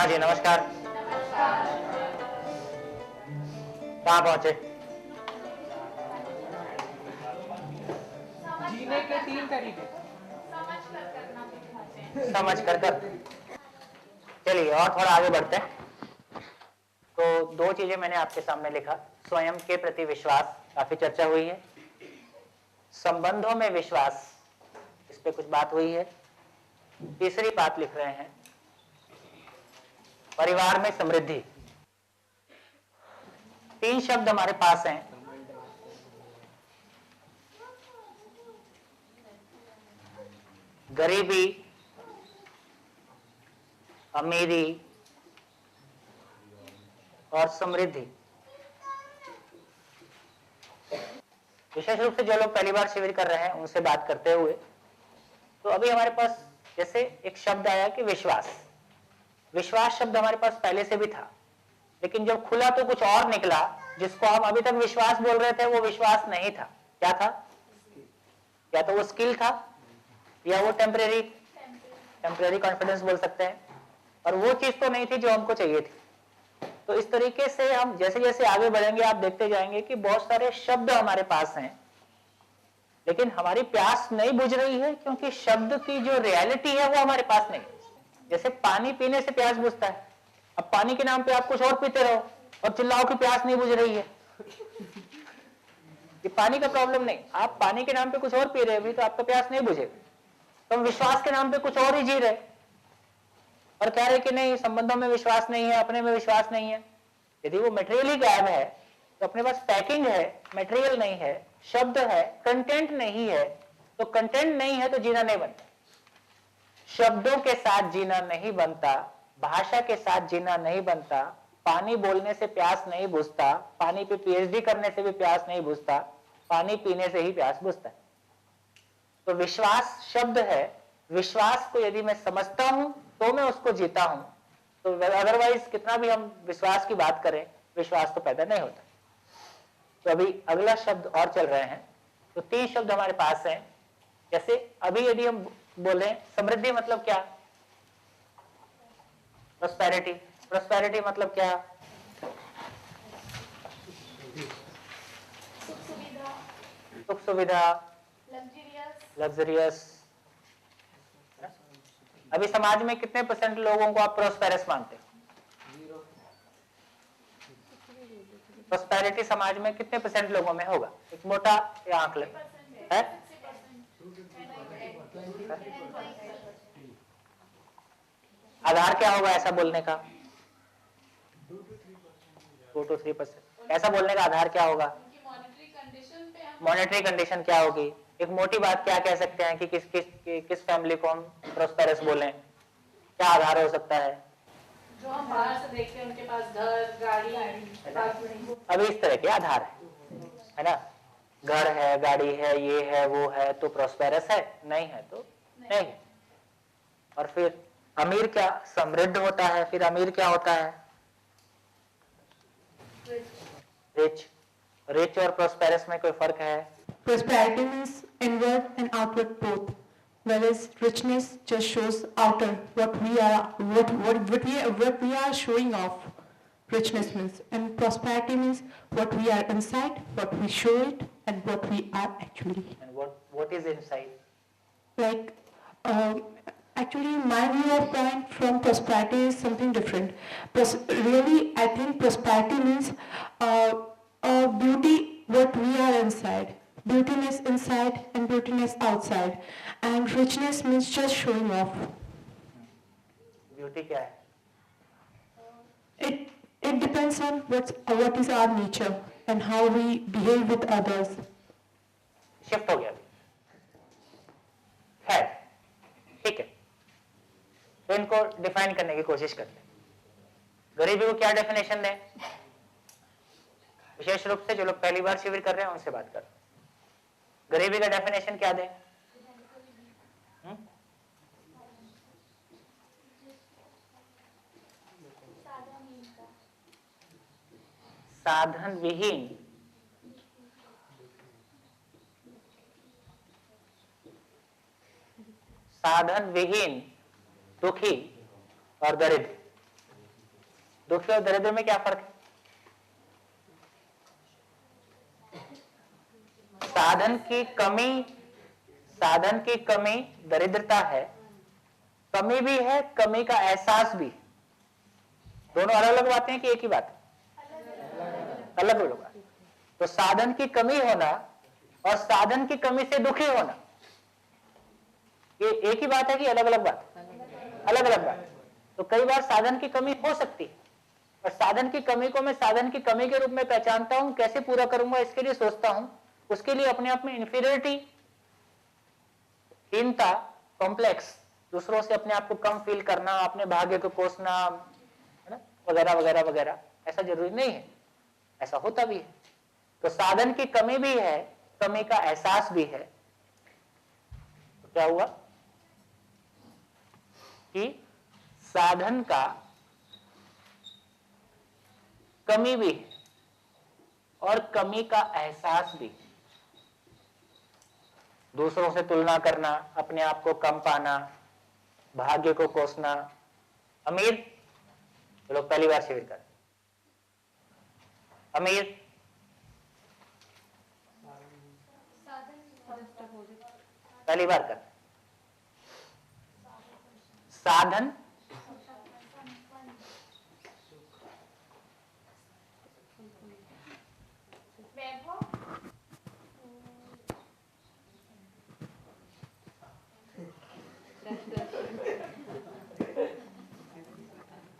हाँ जी, नमस्कार। कहाँ पहुंचे? जीने के 3 तरीके। समझ कर। चलिए और थोड़ा आगे बढ़ते हैं। तो दो चीजें मैंने आपके सामने लिखा। स्वयं के प्रति विश्वास, काफी चर्चा हुई है। संबंधों में विश्वास, इस पे कुछ बात हुई है। तीसरी बात लिख रहे हैं, परिवार में समृद्धि। 3 शब्द हमारे पास हैं। गरीबी, अमीरी और समृद्धि। विशेष रूप से जो लोग पहली बार शिविर कर रहे हैं उनसे बात करते हुए, तो अभी हमारे पास जैसे एक शब्द आया कि विश्वास। विश्वास शब्द हमारे पास पहले से भी था, लेकिन जब खुला तो कुछ और निकला। जिसको हम अभी तक विश्वास बोल रहे थे वो विश्वास नहीं था। क्या था? या तो वो स्किल था, या वो टेम्परेरी कॉन्फिडेंस बोल सकते हैं। और वो चीज तो नहीं थी जो हमको चाहिए थी। तो इस तरीके से हम जैसे जैसे आगे बढ़ेंगे आप देखते जाएंगे कि बहुत सारे शब्द हमारे पास हैं, लेकिन हमारी प्यास नहीं बुझ रही है, क्योंकि शब्द की जो रियलिटी है वो हमारे पास नहीं। जैसे पानी पीने से प्यास बुझता है, अब पानी के नाम पे आप कुछ और पीते रहो और चिल्लाओ कि प्यास नहीं बुझ रही है। ये पानी का प्रॉब्लम नहीं, आप पानी के नाम पे कुछ और पी रहे हो तो आपका प्यास नहीं बुझेगा। तो हम विश्वास के नाम पे कुछ और ही जी रहे और कह रहे कि नहीं, संबंधों में विश्वास नहीं है, अपने में विश्वास नहीं है। यदि वो मटेरियल ही गायब है तो अपने पास पैकिंग है, मटेरियल नहीं है, शब्द है, कंटेंट नहीं है। तो कंटेंट नहीं है तो जीना नहीं बनता, शब्दों के साथ जीना नहीं बनता, भाषा के साथ जीना नहीं बनता। पानी बोलने से प्यास नहीं बुझता, पानी पे पीएचडी करने से भी प्यास नहीं बुझता, पानी पीने से ही प्यास बुझता है। तो विश्वास शब्द है। विश्वास को यदि मैं समझता हूं तो मैं उसको जीता हूं, तो अदरवाइज कितना भी हम विश्वास की बात करें, विश्वास तो पैदा नहीं होता। तो अभी अगला शब्द और चल रहे हैं। तो 3 शब्द हमारे पास हैं। जैसे अभी यदि हम बोले समृद्धि मतलब क्या? प्रोस्पेरिटी। प्रोस्पेरिटी मतलब क्या? सुख सुविधा, लग्जरियस। अभी समाज में कितने % लोगों को आप प्रोस्पेरस मानते हो? प्रोस्पेरिटी समाज में कितने % लोगों में होगा? एक मोटा आंकलन है। आधार क्या होगा ऐसा बोलने का? 2 to 3%। ऐसा बोलने का आधार क्या होगा? मॉनेटरी कंडीशन क्या होगी? एक मोटी बात क्या कह सकते हैं कि किस फैमिली को हम प्रोस्पेरस बोलें? क्या आधार हो सकता है? जो हम बाहर से देखते हैं उनके पास घर, गाड़ी, अभी इस तरह के आधार है ना? घर है, गाड़ी है, ये है, वो है, तो प्रोस्पेरस है। नहीं है तो नहीं। और फिर अमीर क्या? समृद्ध होता है। फिर अमीर क्या होता है? रिच। रिच और प्रोस्पेरस में कोई फर्क है? Prosperity means inward and outward both, whereas richness just shows outer what we are showing off. Richness means, and prosperity means what we are inside, what we show it, and what we are actually. And what is inside? Like, actually, my view of point from prosperity is something different. Really, I think prosperity means beauty, what we are inside. Beautiness inside and beautiness outside. And richness means just showing off. Beauty क्या है? It depends on what is our nature and how we behave with others. Shift हो गया अभी। खैर, ठीक है। तो इनको डिफाइन करने की कोशिश करते हैं। गरीबी को क्या डेफिनेशन दें? विशेष रूप से जो लोग पहली बार शिविर कर रहे हैं उनसे बात कर। गरीबी का डेफिनेशन क्या दें? साधन विहीन, साधन विहीन, दुखी और दरिद्र। दुखी और दरिद्र में क्या फर्क है? साधन की कमी दरिद्रता है, कमी भी है, कमी का एहसास भी। दोनों अलग अलग बातें हैं कि एक ही बात है? अलग अलग बात। तो साधन की कमी होना और साधन की कमी से दुखी होना, ये एक ही बात है कि अलग अलग बात? अलग अलग बात। तो कई बार साधन की कमी हो सकती है और साधन की कमी को मैं साधन की कमी के रूप में पहचानता हूं, कैसे पूरा करूंगा इसके लिए सोचता हूं, उसके लिए अपने आप में इंफीरियरिटी, हीनता, कॉम्प्लेक्स, दूसरों से अपने आप को कम फील करना, अपने भाग्य को कोसना, है ना, वगैरह वगैरह वगैरह। ऐसा जरूरी नहीं है, ऐसा होता भी है। तो साधन की कमी भी है, कमी का एहसास भी है। तो क्या हुआ कि साधन का कमी भी है और कमी का एहसास भी। दूसरों से तुलना करना, अपने आप को कम पाना, भाग्य को कोसना। अमीर, जो लोग पहली बार शिविर कर, अमीर पहली बार कर, साधन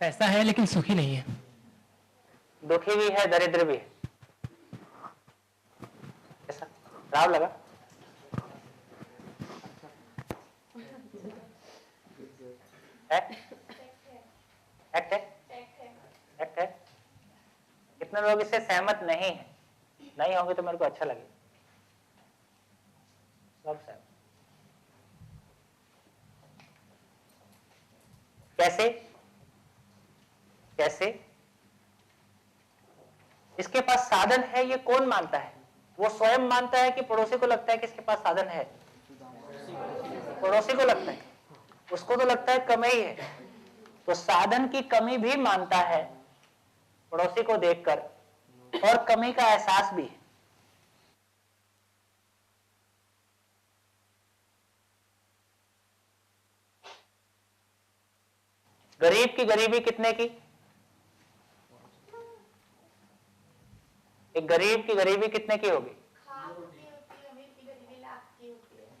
पैसा है लेकिन सुखी नहीं है। दुखी भी है, दरिद्र भी है। ऐसा राव लगा? एक्ट है? एक्ट है? कितने लोग इससे सहमत नहीं है? नहीं होंगे तो मेरे को अच्छा लगेगा। सब सहमत। कैसे? कैसे? इसके पास साधन है, ये कौन मानता है? वो स्वयं मानता है कि पड़ोसी को लगता है कि इसके पास साधन है? पड़ोसी को लगता है, उसको तो लगता है कमी है। तो साधन की कमी भी मानता है पड़ोसी को देखकर, और कमी का एहसास भी है। गरीब की गरीबी कितने की? एक गरीब की गरीबी कितने की होगी?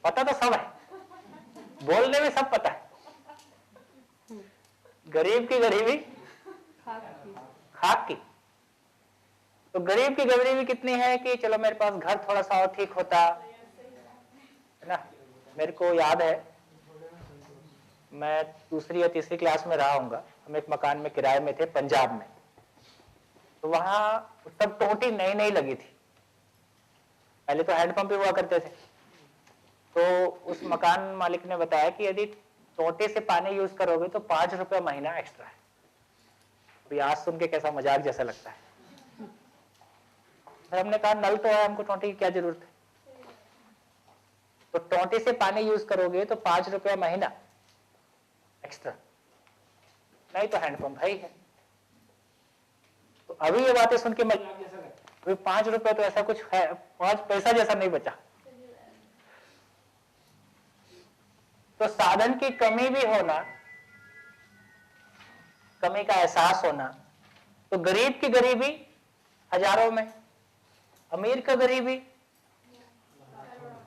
पता तो सब है, बोलने में सब पता है। गरीब की गरीबी खाक की। तो गरीब की गरीबी कितनी है कि चलो मेरे पास घर थोड़ा सा और ठीक होता, है ना। मेरे को याद है, मैं दूसरी या तीसरी क्लास में रहा हूँगा, हम एक मकान में किराए में थे पंजाब में। तो वहां तब टोटी नई नई लगी थी, पहले तो हैंडपंप ही हुआ करते थे। तो उस मकान मालिक ने बताया कि यदि टोटी से पानी यूज करोगे तो 5 रुपये महीना एक्स्ट्रा है। तो आज सुन के कैसा मजाक जैसा लगता है। फिर हमने कहा नल तो है, हमको टोटी की क्या जरूरत है। तो टोटी से पानी यूज करोगे तो 5 रुपये महीना एक्स्ट्रा, नहीं तो हैंडपंप है ही है। तो अभी ये बातें सुन के मजाक जैसा लगता है, 5 रुपये तो ऐसा कुछ है, 5 पैसा जैसा नहीं बचा। तो साधन की कमी भी होना, कमी का एहसास होना। तो गरीब की गरीबी हजारों में, अमीर का गरीबी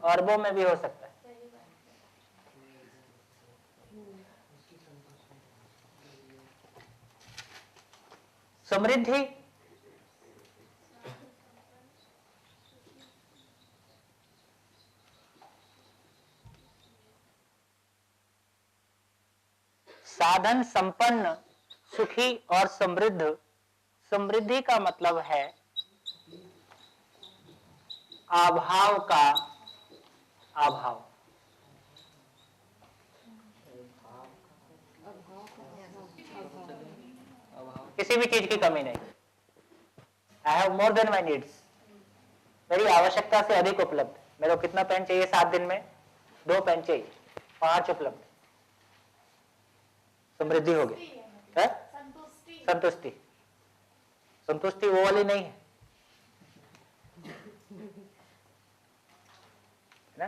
अरबों में भी हो सकता है। समृद्धि साधन संपन्न, सुखी और समृद्ध। समृद्धि का मतलब है अभाव का अभाव। किसी भी चीज की कमी नहीं। I have more than my needs. मेरी आवश्यकता से अधिक उपलब्ध। मेरे को कितना पेन चाहिए 7 दिन में? 2 पेन चाहिए, 5 उपलब्ध। समृद्धि हो गई है? संतुष्टि। संतुष्टि वो वाली नहीं है ना,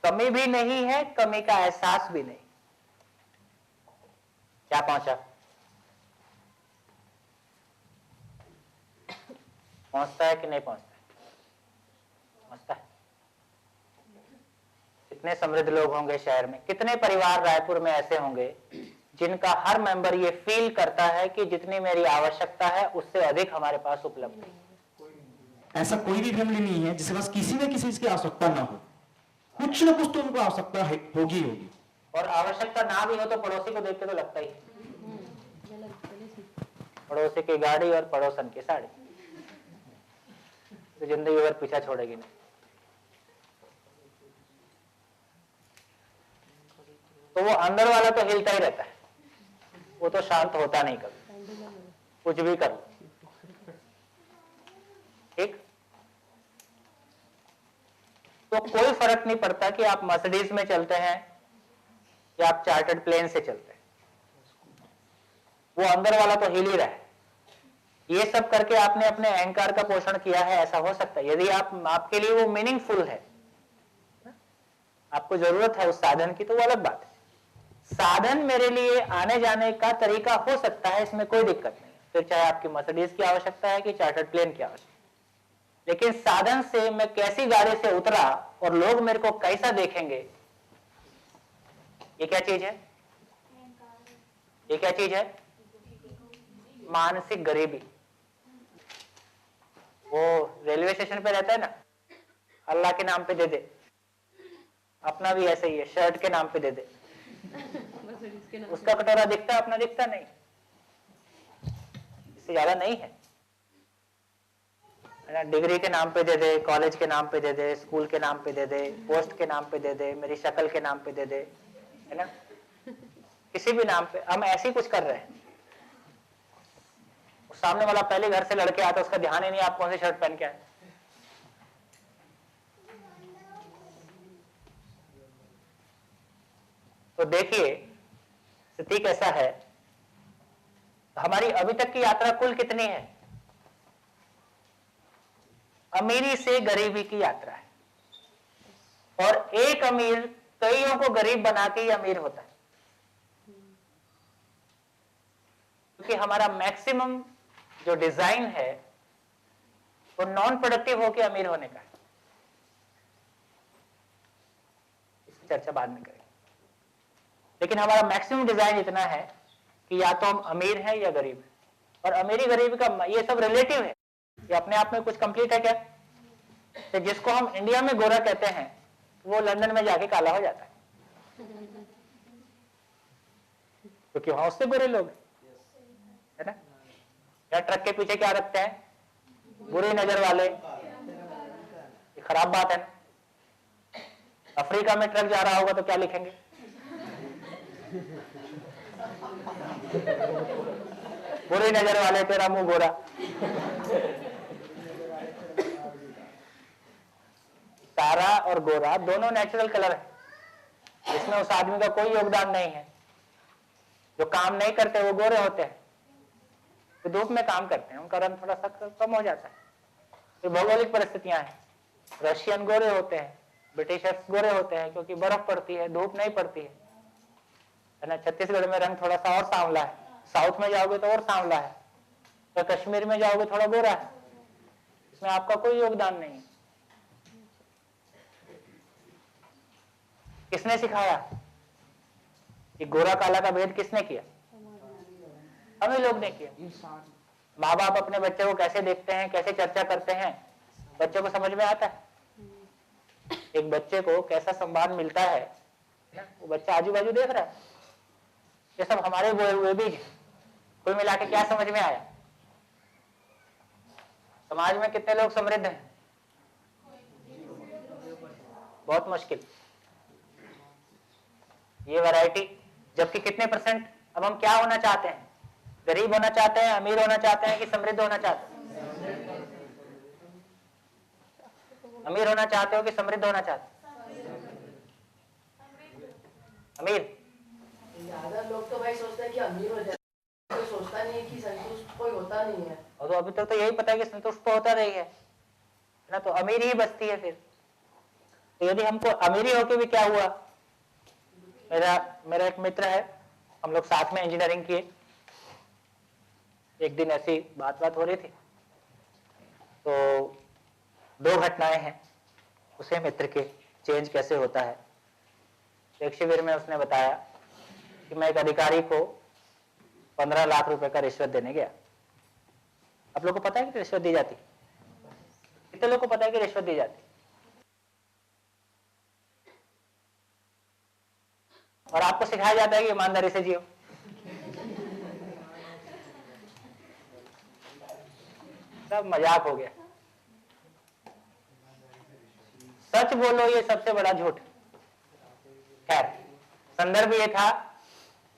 कमी भी नहीं है, कमी का एहसास भी नहीं। क्या पहुंचा? पहुंचता है कि नहीं पहुंचता है? पहुंचता है। कितने समृद्ध लोग होंगे शहर में, कितने परिवार रायपुर में ऐसे होंगे जिनका हर मेंबर ये फील करता है कि जितनी मेरी आवश्यकता है उससे अधिक हमारे पास उपलब्ध है। ऐसा कोई भी फैमिली नहीं है जिसके पास किसी न किसी चीज की आवश्यकता ना हो, कुछ ना कुछ तो उनको आवश्यकता होगी होगी। और आवश्यकता ना भी हो तो पड़ोसी को देख के तो लगता ही है, पड़ोसी की गाड़ी और पड़ोसन की साड़ी तो जिंदगी भर पीछा छोड़ेगी नहीं। तो वो अंदर वाला तो हिलता ही रहता है, वो तो शांत होता नहीं कभी, कुछ भी कर लो। ठीक, तो कोई फर्क नहीं पड़ता कि आप मर्सिडीज में चलते हैं या आप चार्टर्ड प्लेन से चलते हैं, वो अंदर वाला तो हिल ही रहा है। ये सब करके आपने अपने अहंकार का पोषण किया है, ऐसा हो सकता है। यदि आपके लिए वो मीनिंगफुल है, आपको जरूरत है उस साधन की, तो वो अलग बात है। साधन मेरे लिए आने जाने का तरीका हो सकता है, इसमें कोई दिक्कत नहीं, फिर चाहे आपकी मर्सिडीज की आवश्यकता है कि चार्टर्ड प्लेन की आवश्यकता है। लेकिन साधन से मैं कैसी गाड़ी से उतरा और लोग मेरे को कैसा देखेंगे, ये क्या चीज है? ये क्या चीज है? मानसिक गरीबी। वो रेलवे स्टेशन पे रहता है ना, अल्लाह के नाम पे दे दे, अपना भी ऐसे ही है, शर्ट के नाम पे दे दे, उसका कटोरा दिखता है, अपना दिखता नहीं, इससे ज्यादा नहीं है ना। डिग्री के नाम पे दे दे, कॉलेज के नाम पे दे दे, स्कूल के नाम पे दे दे, पोस्ट के नाम पे दे दे, मेरी शक्ल के नाम पे दे दे, है ना, किसी भी नाम पे हम ऐसे ही कुछ कर रहे हैं। सामने वाला पहले घर से लड़के आता, उसका ध्यान ही नहीं आप कौन सी शर्ट पहन के आए। तो देखिए स्थिति कैसा है। हमारी अभी तक की यात्रा कुल कितनी है? अमीरी से गरीबी की यात्रा है, और एक अमीर कईयों को गरीब बना के ही अमीर होता है, क्योंकि हमारा मैक्सिमम जो डिजाइन है वो नॉन प्रोडक्टिव होकर अमीर होने का है। इसकी चर्चा बाद में करेंगे। लेकिन हमारा मैक्सिमम डिजाइन इतना है कि या तो हम अमीर हैं या गरीब हैं, और अमीरी गरीबी का ये सब रिलेटिव है, ये अपने आप में कुछ कंप्लीट है क्या? तो जिसको हम इंडिया में गोरा कहते हैं वो लंदन में जाके काला हो जाता है, क्योंकि वहां उससे गोरे लोग है ना। या ट्रक के पीछे क्या रखते हैं? बुरी नजर वाले, ये खराब बात है ना। अफ्रीका में ट्रक जा रहा होगा तो क्या लिखेंगे? बुरी नजर वाले, तेरा मुंह गोरा। काला और गोरा दोनों नेचुरल कलर है, इसमें उस आदमी का कोई योगदान नहीं है। जो काम नहीं करते वो गोरे होते हैं, तो धूप में काम करते हैं, उनका रंग थोड़ा सा कम हो जाता है। ये भौगोलिक परिस्थितियां हैं। रशियन गोरे होते हैं, ब्रिटिशर्स गोरे होते हैं क्योंकि बर्फ पड़ती है, धूप नहीं पड़ती है ना। छत्तीसगढ़ में रंग थोड़ा सा और सांवला है, साउथ में जाओगे तो और सांवला है, तो कश्मीर में जाओगे थोड़ा गोरा है। इसमें आपका कोई योगदान नहीं है। किसने सिखाया? कि गोरा काला का भेद किसने किया? हम ही लोग ने किया। माँ बाप अपने बच्चे को कैसे देखते हैं, कैसे चर्चा करते हैं, बच्चे को समझ में आता है। एक बच्चे को कैसा सम्मान मिलता है ना, वो बच्चा आजू बाजू देख रहा है। ये सब हमारे बोए हुए बीज। कुल मिला के क्या समझ में आया? समाज में कितने लोग समृद्ध हैं? बहुत मुश्किल। ये वैरायटी, जबकि कितने परसेंट। अब हम क्या होना चाहते हैं? गरीब होना चाहते हैं, अमीर होना चाहते हैं कि समृद्ध होना चाहते हैं? अमीर होना चाहते हो कि समृद्ध होना चाहते हो? अमीर। ज्यादा लोग तो भाई सोचते हैं कि अमीर हो जाए, कोई सोचता नहीं है कि संतुष्ट कोई होता नहीं है। और तो अभी तक तो यही पता है कि संतुष्ट तो होता रही है ना, तो अमीरी ही बचती है फिर। तो यदि हमको अमीरी होके भी क्या हुआ, मेरा एक मित्र है, हम लोग साथ में इंजीनियरिंग किए। एक दिन ऐसी बात हो रही थी, तो 2 घटनाएं हैं उसे मित्र के, चेंज कैसे होता है। एक शिविर में उसने बताया कि मैं एक अधिकारी को 15 लाख रुपए का रिश्वत देने गया। आप लोगों को पता है कि रिश्वत दी जाती? कितने लोगों को पता है कि रिश्वत दी जाती? और आपको सिखाया जाता है कि ईमानदारी से जियो। सब मजाक हो गया। सच बोलो ये सबसे बड़ा झूठ। खैर, संदर्भ ये था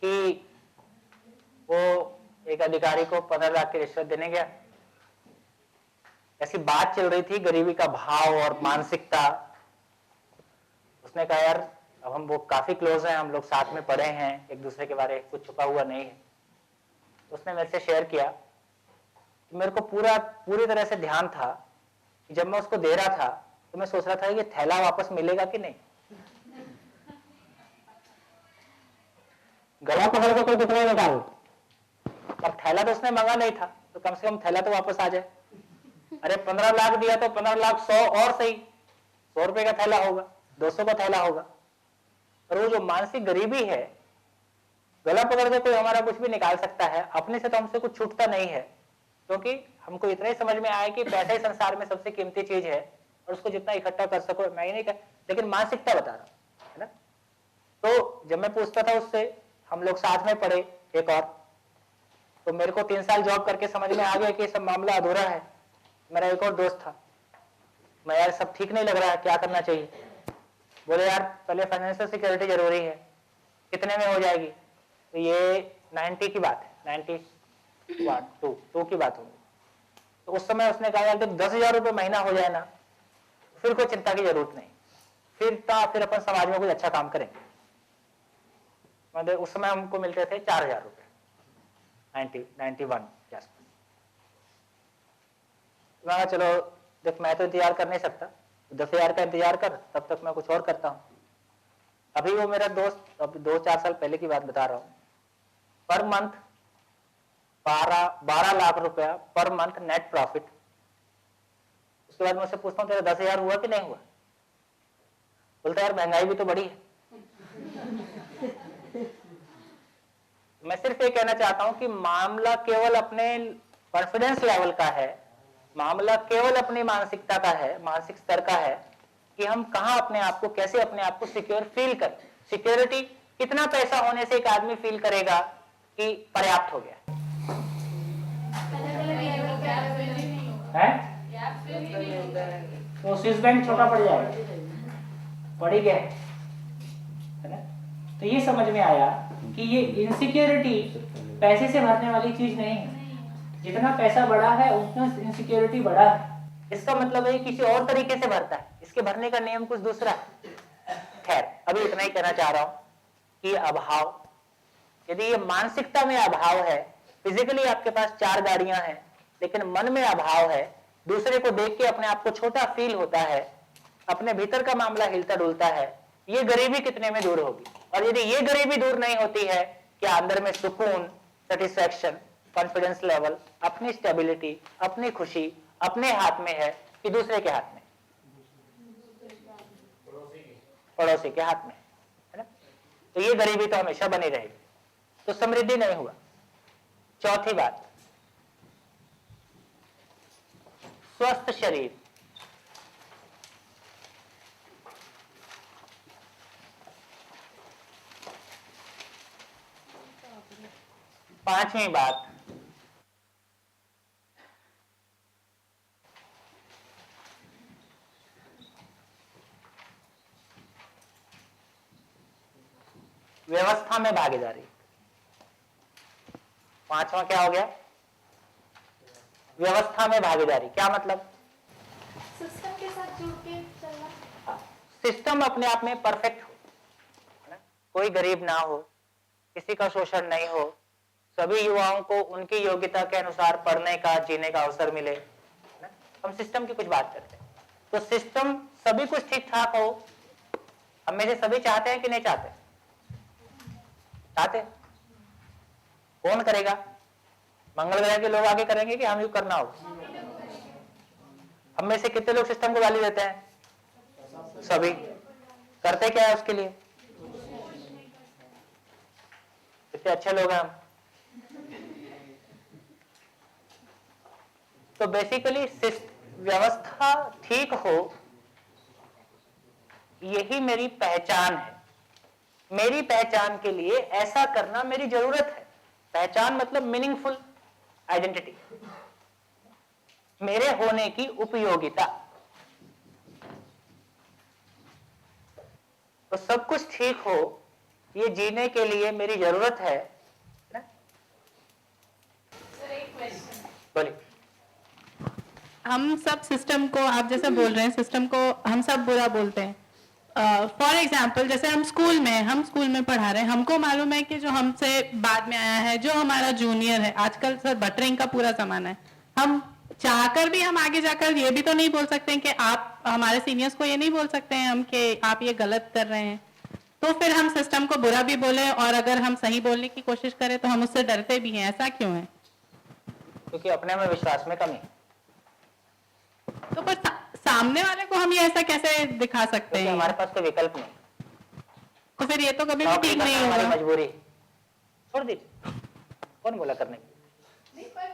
कि वो एक अधिकारी को 15 लाख की रिश्वत देने गया। ऐसी बात चल रही थी, गरीबी का भाव और मानसिकता। उसने कहा यार अब हम वो काफी क्लोज हैं, हम लोग साथ में पढ़े हैं, एक दूसरे के बारे में कुछ छुपा हुआ नहीं है। उसने मेरे से शेयर किया कि मेरे को पूरी तरह से ध्यान था कि जब मैं उसको दे रहा था तो मैं सोच रहा था कि थैला वापस मिलेगा कि नहीं। गला पकड़ के कोई दुकान में डालो, अब थैला तो उसने मांगा नहीं था, तो कम से कम थैला तो वापस आ जाए। अरे 15 लाख दिया तो 15 लाख 100 और सही, 100 रुपए का थैला होगा, 200 का थैला होगा। और वो जो मानसिक गरीबी है, गला पकड़ के कोई हमारा कुछ भी निकाल सकता है, अपने से तो हमसे कुछ छूटता नहीं है, क्योंकि हमको इतना ही समझ में आया कि पैसा ही संसार में सबसे कीमती चीज है और उसको जितना इकट्ठा कर सको, मैं ही नहीं कर, लेकिन मानसिकता बता रहा हूं, है ना। तो जब मैं पूछता था उससे, हम लोग साथ में पढ़े एक और, तो मेरे को 3 साल जॉब करके समझ में आ गया कि सब मामला अधूरा है। मेरा एक और दोस्त था, मैं यार सब ठीक नहीं लग रहा है, क्या करना चाहिए। बोले यार पहले फाइनेंशियल सिक्योरिटी जरूरी है, कितने में हो जाएगी? तो ये 90 की बात है, 92 की बात होगी। तो उस समय उसने कहा यार जब 10,000 रुपये महीना हो जाए ना, फिर कोई चिंता की जरूरत नहीं, फिर अपन समाज में कुछ अच्छा काम करेंगे। मतलब उस समय हमको मिलते थे 4,000 रुपये, 91 के आसपास। मैं चलो देख, मैं तो इंतजार कर नहीं सकता, 10,000 का इंतजार कर, तब तक मैं कुछ और करता हूँ। अभी वो मेरा दोस्त, अब 2-4 साल पहले की बात बता रहा हूँ, पर मंथ 12 लाख रुपया पर मंथ नेट प्रॉफिट। उसके बाद मैं उससे पूछता हूँ तेरा 10,000 हुआ कि नहीं हुआ? बोलता यार महंगाई भी तो बढ़ी है। मैं सिर्फ ये कहना चाहता हूं कि मामला केवल अपने कॉन्फिडेंस लेवल का है, मामला केवल अपनी मानसिकता का है, मानसिक स्तर का है कि हम कहां अपने आप को, कैसे अपने आप को सिक्योर फील कर। सिक्योरिटी कितना पैसा होने से एक आदमी फील करेगा कि पर्याप्त हो गया है? तो स्विस बैंक छोटा पड़ जाएगा, पड़ ही गया है ना। तो ये समझ में आया कि ये इनसिक्योरिटी पैसे से भरने वाली चीज नहीं है। जितना पैसा बढ़ा है उतना इनसिक्योरिटी बढ़ा है। इसका मतलब है किसी और तरीके से भरता है, इसके भरने का नियम कुछ दूसरा है। खैर, अभी इतना ही कहना चाह रहा हूं कि अभाव, यदि ये मानसिकता में अभाव है, फिजिकली आपके पास 4 गाड़ियां हैं लेकिन मन में अभाव है, दूसरे को देख के अपने आप को छोटा फील होता है, अपने भीतर का मामला हिलता डुलता है, ये गरीबी कितने में दूर होगी? और यदि ये गरीबी दूर नहीं होती है, क्या अंदर में सुकून, सेटिस्फैक्शन, कॉन्फिडेंस लेवल, अपनी स्टेबिलिटी, अपनी खुशी अपने हाथ में है कि दूसरे के हाथ में? पड़ोसी के हाथ में, है ना। तो ये गरीबी तो हमेशा बनी रहेगी, तो समृद्धि नहीं हुआ। चौथी बात, स्वस्थ शरीर। पांचवी बात, व्यवस्था में भागीदारी। पांचवा क्या हो गया? व्यवस्था में भागीदारी। क्या मतलब? सिस्टम के साथ जुड़ के चलना। सिस्टम अपने आप में परफेक्ट हो, कोई गरीब ना हो, किसी का शोषण नहीं हो, सभी युवाओं को उनकी योग्यता के अनुसार पढ़ने का, जीने का अवसर मिले। हम सिस्टम की कुछ बात करते हैं, तो सिस्टम सभी कुछ ठीक ठाक हो, हम में से सभी चाहते हैं कि नहीं चाहते? चाहते। कौन करेगा? मंगल ग्रह के लोग आगे करेंगे कि हम ही करना होगा? हम में से कितने लोग सिस्टम को गाली देते हैं? सभी। करते क्या है उसके लिए? कितने अच्छे लोग हैं हम। तो बेसिकली व्यवस्था ठीक हो, यही मेरी पहचान है। मेरी पहचान के लिए ऐसा करना मेरी जरूरत है। पहचान मतलब मीनिंगफुल आइडेंटिटी, मेरे होने की उपयोगिता। तो सब कुछ ठीक हो, ये जीने के लिए मेरी जरूरत है ना? सर एक क्वेश्चन, बोलिए। हम सब सिस्टम को, आप जैसे बोल रहे हैं, सिस्टम को हम सब बुरा बोलते हैं। फॉर एग्जाम्पल, जैसे हम स्कूल में पढ़ा रहे हैं, हमको मालूम है कि जो हमसे बाद में आया है, जो हमारा जूनियर है, आजकल सर बटरिंग का पूरा जमाना है, हम चाहकर भी हम आगे जाकर ये भी तो नहीं बोल सकते हैं कि आप हमारे सीनियर्स को ये नहीं बोल सकते हैं हम कि आप ये गलत कर रहे हैं। तो फिर हम सिस्टम को बुरा भी बोले, और अगर हम सही बोलने की कोशिश करें तो हम उससे डरते भी हैं। ऐसा क्यों है? क्योंकि अपने में विश्वास में कमी। तो पर सामने वाले को हम ये ऐसा कैसे दिखा सकते हैं? हमारे पास कोई विकल्प नहीं, तो फिर ये तो कभी भी ठीक नहीं हमारी होगा। मजबूरी। छोड़ दीजिए, कौन बोला करने की? नहीं पर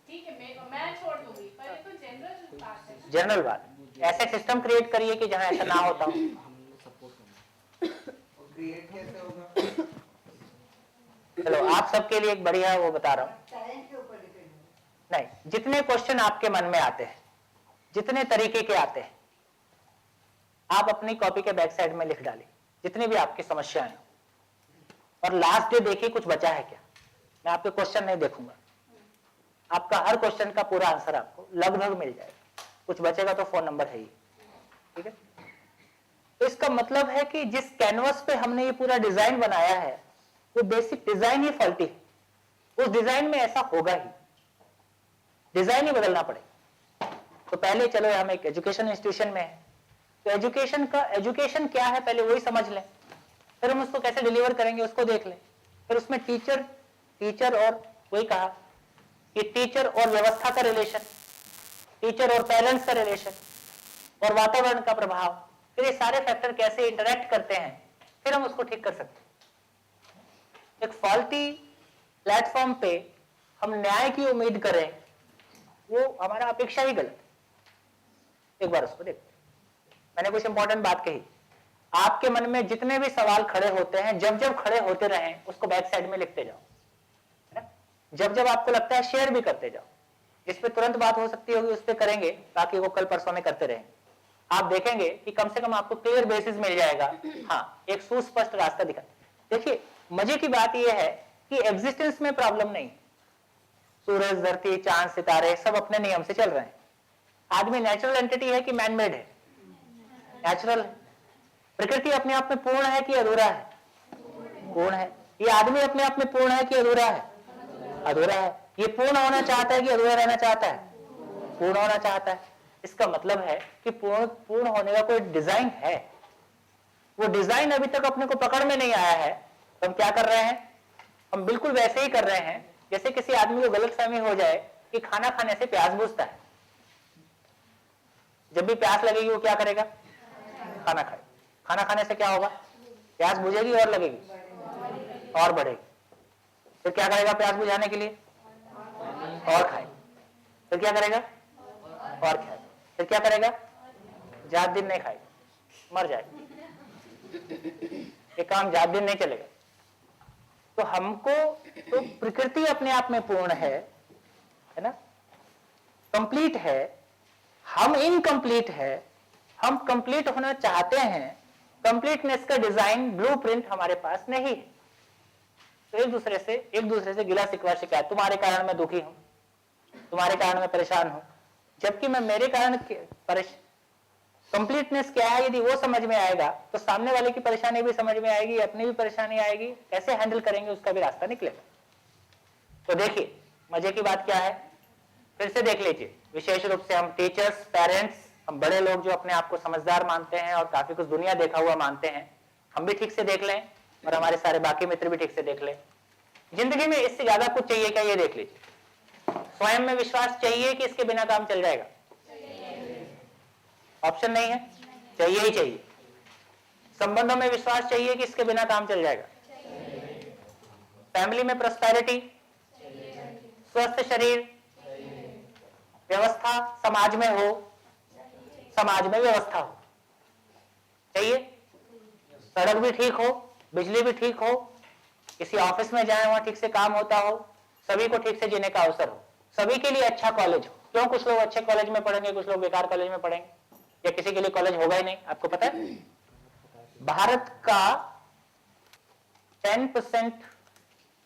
ठीक है, मैं छोड़ दूंगी, पर ये तो जनरल बात है। जनरल बात, ऐसे सिस्टम क्रिएट करिए कि जहां ऐसा ना होता हो। चलो, आप सबके लिए एक बढ़िया वो बता रहा हूं। नहीं, जितने क्वेश्चन आपके मन में आते हैं, जितने तरीके के आते हैं, आप अपनी कॉपी के बैक साइड में लिख डालिए, जितनी भी आपकी समस्याएं, और लास्ट डे देखिए कुछ बचा है क्या। मैं आपके क्वेश्चन नहीं देखूंगा, आपका हर क्वेश्चन का पूरा आंसर आपको लगभग मिल जाएगा। कुछ बचेगा तो फोन नंबर है ही, ठीक है। तो इसका मतलब है कि जिस कैनवस पे हमने ये पूरा डिजाइन बनाया है, वो बेसिक डिजाइन ही फॉल्टी है। उस डिजाइन में ऐसा होगा ही, डिजाइन ही बदलना पड़ेगा। तो पहले चलो, हम एक एजुकेशन इंस्टीट्यूशन में है, तो एजुकेशन क्या है पहले वही समझ लें, फिर हम उसको कैसे डिलीवर करेंगे उसको देख लें। फिर उसमें टीचर और वही कहा कि टीचर और व्यवस्था का रिलेशन, टीचर और पेरेंट्स का रिलेशन, और वातावरण का प्रभाव, फिर ये सारे फैक्टर कैसे इंटरेक्ट करते हैं, फिर हम उसको ठीक कर सकते हैं। एक फॉल्टी प्लेटफॉर्म पे हम न्याय की उम्मीद करें, वो हमारा अपेक्षा ही गलत है। एक बार उसको देखते, मैंने कुछ इंपॉर्टेंट बात कही। आपके मन में जितने भी सवाल खड़े होते हैं, जब जब खड़े होते रहें, उसको बैक साइड में लिखते जाओ, है ना? जब जब आपको लगता है शेयर भी करते जाओ। जिस पे तुरंत बात हो सकती होगी उस पे करेंगे, बाकी वो कल परसों में करते रहेंगे। आप देखेंगे कि कम से कम आपको क्लियर बेसिस मिल जाएगा। हाँ, एक सुस्पष्ट रास्ता दिखा। देखिए, मजे की बात यह है कि एग्जिस्टेंस में प्रॉब्लम नहीं। सूरज, धरती, चांद, सितारे सब अपने नियम से चल रहे हैं। आदमी नेचुरल एंटिटी है कि मैनमेड है? नेचुरल है। प्रकृति अपने आप में पूर्ण है कि अधूरा है? पूर्ण है। ये आदमी अपने आप में पूर्ण है कि अधूरा है? अधूरा है। ये पूर्ण होना चाहता है कि अधूरा रहना चाहता है? पूर्ण होना चाहता है। इसका मतलब है कि पूर्ण होने का कोई डिजाइन है। वो डिजाइन अभी तक अपने को पकड़ में नहीं आया है, तो हम क्या कर रहे हैं? हम बिल्कुल वैसे ही कर रहे हैं जैसे किसी आदमी को गलतफहमी हो जाए कि खाना खाने से प्यास बुझता है। जब भी प्यास लगेगी वो क्या करेगा? खाना खाए। खाना खाने से क्या होगा? प्यास बुझेगी और लगेगी और बढ़ेगी। फिर क्या करेगा प्यास बुझाने के लिए? और खाए। फिर क्या करेगा? और खाए। फिर क्या करेगा? ज्यादा दिन नहीं खाएगा, मर जाएगा। ये काम ज्यादा दिन नहीं चलेगा। तो हमको, तो प्रकृति अपने आप में पूर्ण है ना, कंप्लीट है। हम इनकम्प्लीट है, हम कंप्लीट होना चाहते हैं। कंप्लीटनेस का डिजाइन ब्लूप्रिंट हमारे पास नहीं है। तो एक दूसरे से गिला शिकवा शिकायत, तुम्हारे कारण मैं दुखी हूं, तुम्हारे कारण मैं परेशान हूं, जबकि मैं मेरे कारण कंप्लीटनेस क्या है यदि वो समझ में आएगा तो सामने वाले की परेशानी भी समझ में आएगी, अपनी भी परेशानी आएगी। कैसे हैंडल करेंगे उसका भी रास्ता निकलेगा। तो देखिए मजे की बात क्या है, फिर से देख लीजिए, विशेष रूप से हम टीचर्स, पेरेंट्स, हम बड़े लोग जो अपने आप को समझदार मानते हैं और काफी कुछ दुनिया देखा हुआ मानते हैं, हम भी ठीक से देख लें और हमारे सारे बाकी मित्र भी ठीक से देख लें। जिंदगी में इससे ज्यादा कुछ चाहिए क्या, ये देख लीजिए। स्वयं में विश्वास चाहिए कि इसके बिना काम चल जाएगा? ऑप्शन नहीं है, चाहिए ही चाहिए। संबंधों में विश्वास चाहिए कि इसके बिना काम चल जाएगा? फैमिली में प्रॉस्पेरिटी, स्वस्थ शरीर, व्यवस्था समाज में हो, समाज में व्यवस्था हो, चाहिए? सड़क भी ठीक हो, बिजली भी ठीक हो, किसी ऑफिस में जाए वहां ठीक से काम होता हो, सभी को ठीक से जीने का अवसर हो, सभी के लिए अच्छा कॉलेज हो। क्यों कुछ लोग अच्छे कॉलेज में पढ़ेंगे, कुछ लोग बेकार कॉलेज में पढ़ेंगे, या किसी के लिए कॉलेज होगा ही नहीं? आपको पता है भारत का 10%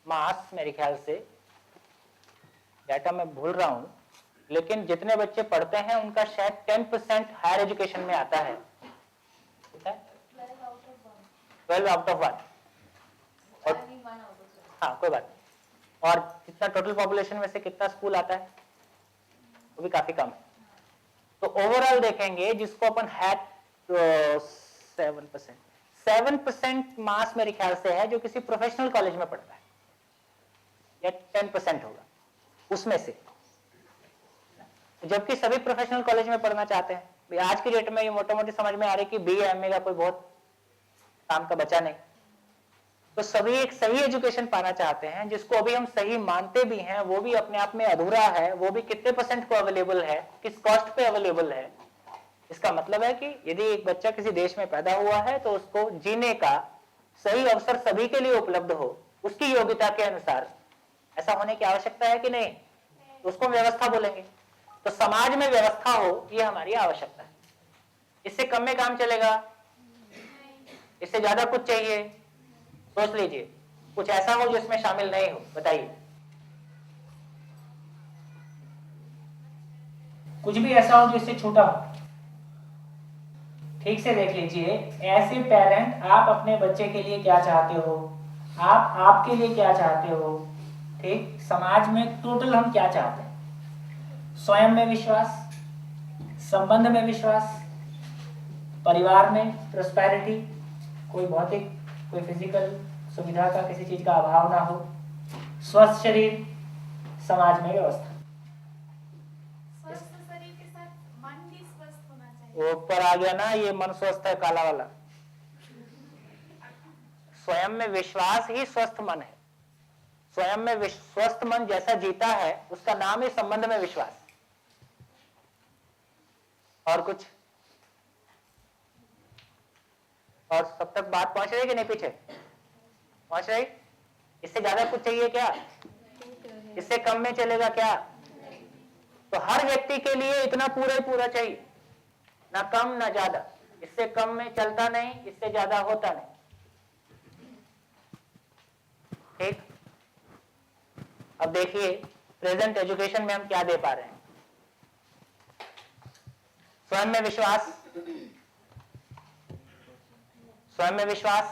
मास, मेरे ख्याल से डाटा मैं भूल रहा हूं, लेकिन जितने बच्चे पढ़ते हैं उनका शायद 10% हायर एजुकेशन में आता है। 12 आउट ऑफ 1। और हाँ कोई बात नहीं। और कितना टोटल पॉपुलेशन में से कितना स्कूल आता है, वो भी काफी कम है। तो ओवरऑल देखेंगे जिसको अपन है 7% मास मेरे ख्याल से है जो किसी प्रोफेशनल कॉलेज में पढ़ता है, या 10% होगा उसमें से, जबकि सभी प्रोफेशनल कॉलेज में पढ़ना चाहते हैं। आज की डेट में ये मोटा मोटी समझ में आ रही है कि BA MA का कोई बहुत काम का बचा नहीं। तो सभी एक सही एजुकेशन पाना चाहते हैं, जिसको अभी हम सही मानते भी हैं, वो भी अपने आप में अधूरा है, वो भी कितने % को अवेलेबल है, किस कॉस्ट पे अवेलेबल है। इसका मतलब है कि यदि एक बच्चा किसी देश में पैदा हुआ है तो उसको जीने का सही अवसर सभी के लिए उपलब्ध हो, उसकी योग्यता के अनुसार। ऐसा होने की आवश्यकता है कि नहीं? तो उसको व्यवस्था बोलेंगे। तो समाज में व्यवस्था हो, ये हमारी आवश्यकता है। इससे कम में काम चलेगा? इससे ज्यादा कुछ चाहिए? सोच लीजिए, कुछ ऐसा हो जो इसमें शामिल नहीं हो, बताइए। कुछ भी ऐसा हो जो इससे छोटा हो। ठीक से देख लीजिए, ऐसे पेरेंट, आप अपने बच्चे के लिए क्या चाहते हो, आप आपके लिए क्या चाहते हो, ठीक? समाज में टोटल हम क्या चाहते हैं? स्वयं में विश्वास, संबंध में विश्वास, परिवार में प्रॉस्पेरिटी, कोई भौतिक कोई फिजिकल सुविधा का किसी चीज का अभाव ना हो, स्वस्थ शरीर, समाज में व्यवस्था। स्वस्थ शरीर के साथ मन भी स्वस्थ होना चाहिए। वो ऊपर आ गया ना, ये मन स्वस्थ है काला वाला। स्वयं में विश्वास ही स्वस्थ मन है। स्वयं में स्वस्थ मन जैसा जीता है उसका नाम ही संबंध में विश्वास। और कुछ? और सब तक बात पहुंच रही कि नहीं? पीछे पहुंच रही? इससे ज्यादा कुछ चाहिए क्या? इससे कम में चलेगा क्या? तो हर व्यक्ति के लिए इतना पूरा ही पूरा चाहिए, ना कम ना ज्यादा। इससे कम में चलता नहीं, इससे ज्यादा होता नहीं, ठीक? अब देखिए प्रेजेंट एजुकेशन में हम क्या दे पा रहे हैं। स्वयं में विश्वास, स्वयं में विश्वास,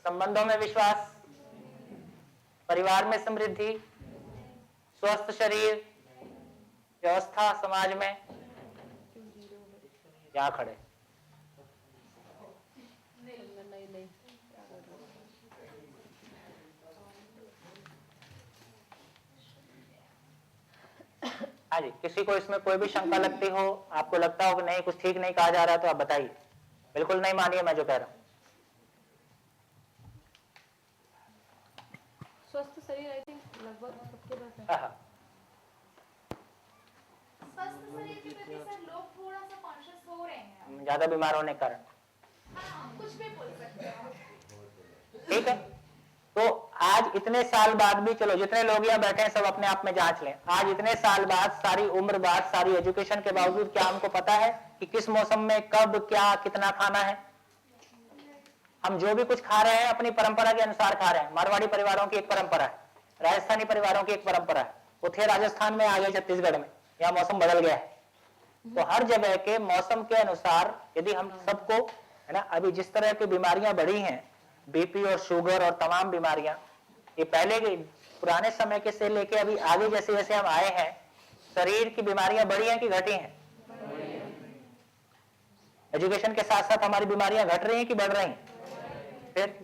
संबंधों में विश्वास, परिवार में समृद्धि, स्वस्थ शरीर, व्यवस्था समाज में। क्या खड़े? हाँ जी, किसी को इसमें कोई भी शंका लगती हो, आपको लगता हो कि नहीं कुछ ठीक नहीं कहा जा रहा है, तो आप बताइए। बिल्कुल नहीं मानिए मैं जो कह रहा हूं। स्वस्थ शरीर आई थिंक लगभग सबके पास है। स्वस्थ शरीर के प्रति सर लोग थोड़ा सा कॉन्शियस हो रहे हैं। ज्यादा बीमार होने के कारण। हाँ, कुछ भी बोल सकते हैं। ठीक है, तो आज इतने साल बाद भी, चलो जितने लोग यहाँ बैठे हैं सब अपने आप में जांच लें। आज इतने साल बाद, सारी उम्र बाद, सारी एजुकेशन के बावजूद क्या हमको पता है कि किस मौसम में कब क्या कितना खाना है? हम जो भी कुछ खा रहे हैं अपनी परंपरा के अनुसार खा रहे हैं। मारवाड़ी परिवारों की एक परंपरा है, राजस्थानी परिवारों की एक परंपरा है। वो थे राजस्थान में, आ गए छत्तीसगढ़ में, यहाँ मौसम बदल गया है। तो हर जगह के मौसम के अनुसार यदि हम सबको, है ना, अभी जिस तरह की बीमारियां बढ़ी हैं, BP और शुगर और तमाम बीमारियां, ये पहले के पुराने समय के से लेके अभी आगे जैसे जैसे हम आए हैं, शरीर की बीमारियां बढ़ी हैं कि घटी हैं? एजुकेशन के साथ साथ हमारी बीमारियां घट रही हैं कि बढ़ रही हैं? फिर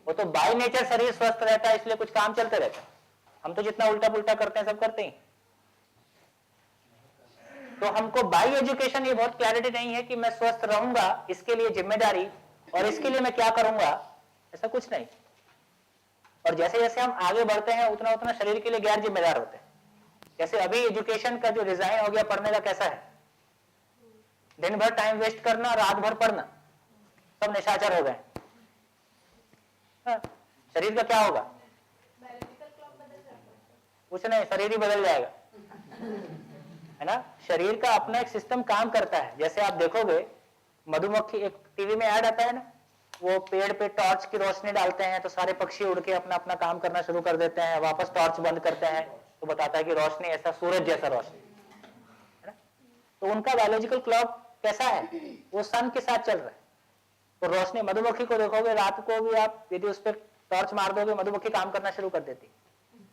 वो तो बाय नेचर शरीर स्वस्थ रहता है, इसलिए कुछ काम चलते रहता है। हम तो जितना उल्टा पुल्टा करते हैं सब करते हैं। तो हमको बाय एजुकेशन ये बहुत क्लैरिटी नहीं है कि मैं स्वस्थ रहूंगा, इसके लिए जिम्मेदारी और इसके लिए मैं क्या करूंगा, ऐसा कुछ नहीं। और जैसे जैसे हम आगे बढ़ते हैं उतना उतना शरीर के लिए गैर जिम्मेदार होते हैं। जैसे अभी एजुकेशन का जो डिजाइन हो गया पढ़ने का, कैसा है? दिन भर टाइम वेस्ट करना, रात भर पढ़ना, सब निशाचर हो गए। हाँ, शरीर का क्या होगा? कुछ नहीं, शरीर ही बदल जाएगा, है ना। शरीर का अपना एक सिस्टम काम करता है। जैसे आप देखोगे मधुमक्खी, एक टीवी में ऐड आता है ना, वो पेड़ पे टॉर्च की रोशनी डालते हैं तो सारे पक्षी उड़ के अपना अपना काम करना शुरू कर देते हैं, वापस टॉर्च बंद करते हैं तो बताता है कि रोशनी ऐसा सूरज जैसा रोशनी, है ना। तो उनका बायोलॉजिकल क्लॉक कैसा है? वो सन के साथ चल रहा है। तो रोशनी, मधुमक्खी को देखोगे रात को भी आप यदि उस पर टॉर्च मार दोगे, मधुमक्खी काम करना शुरू कर देती।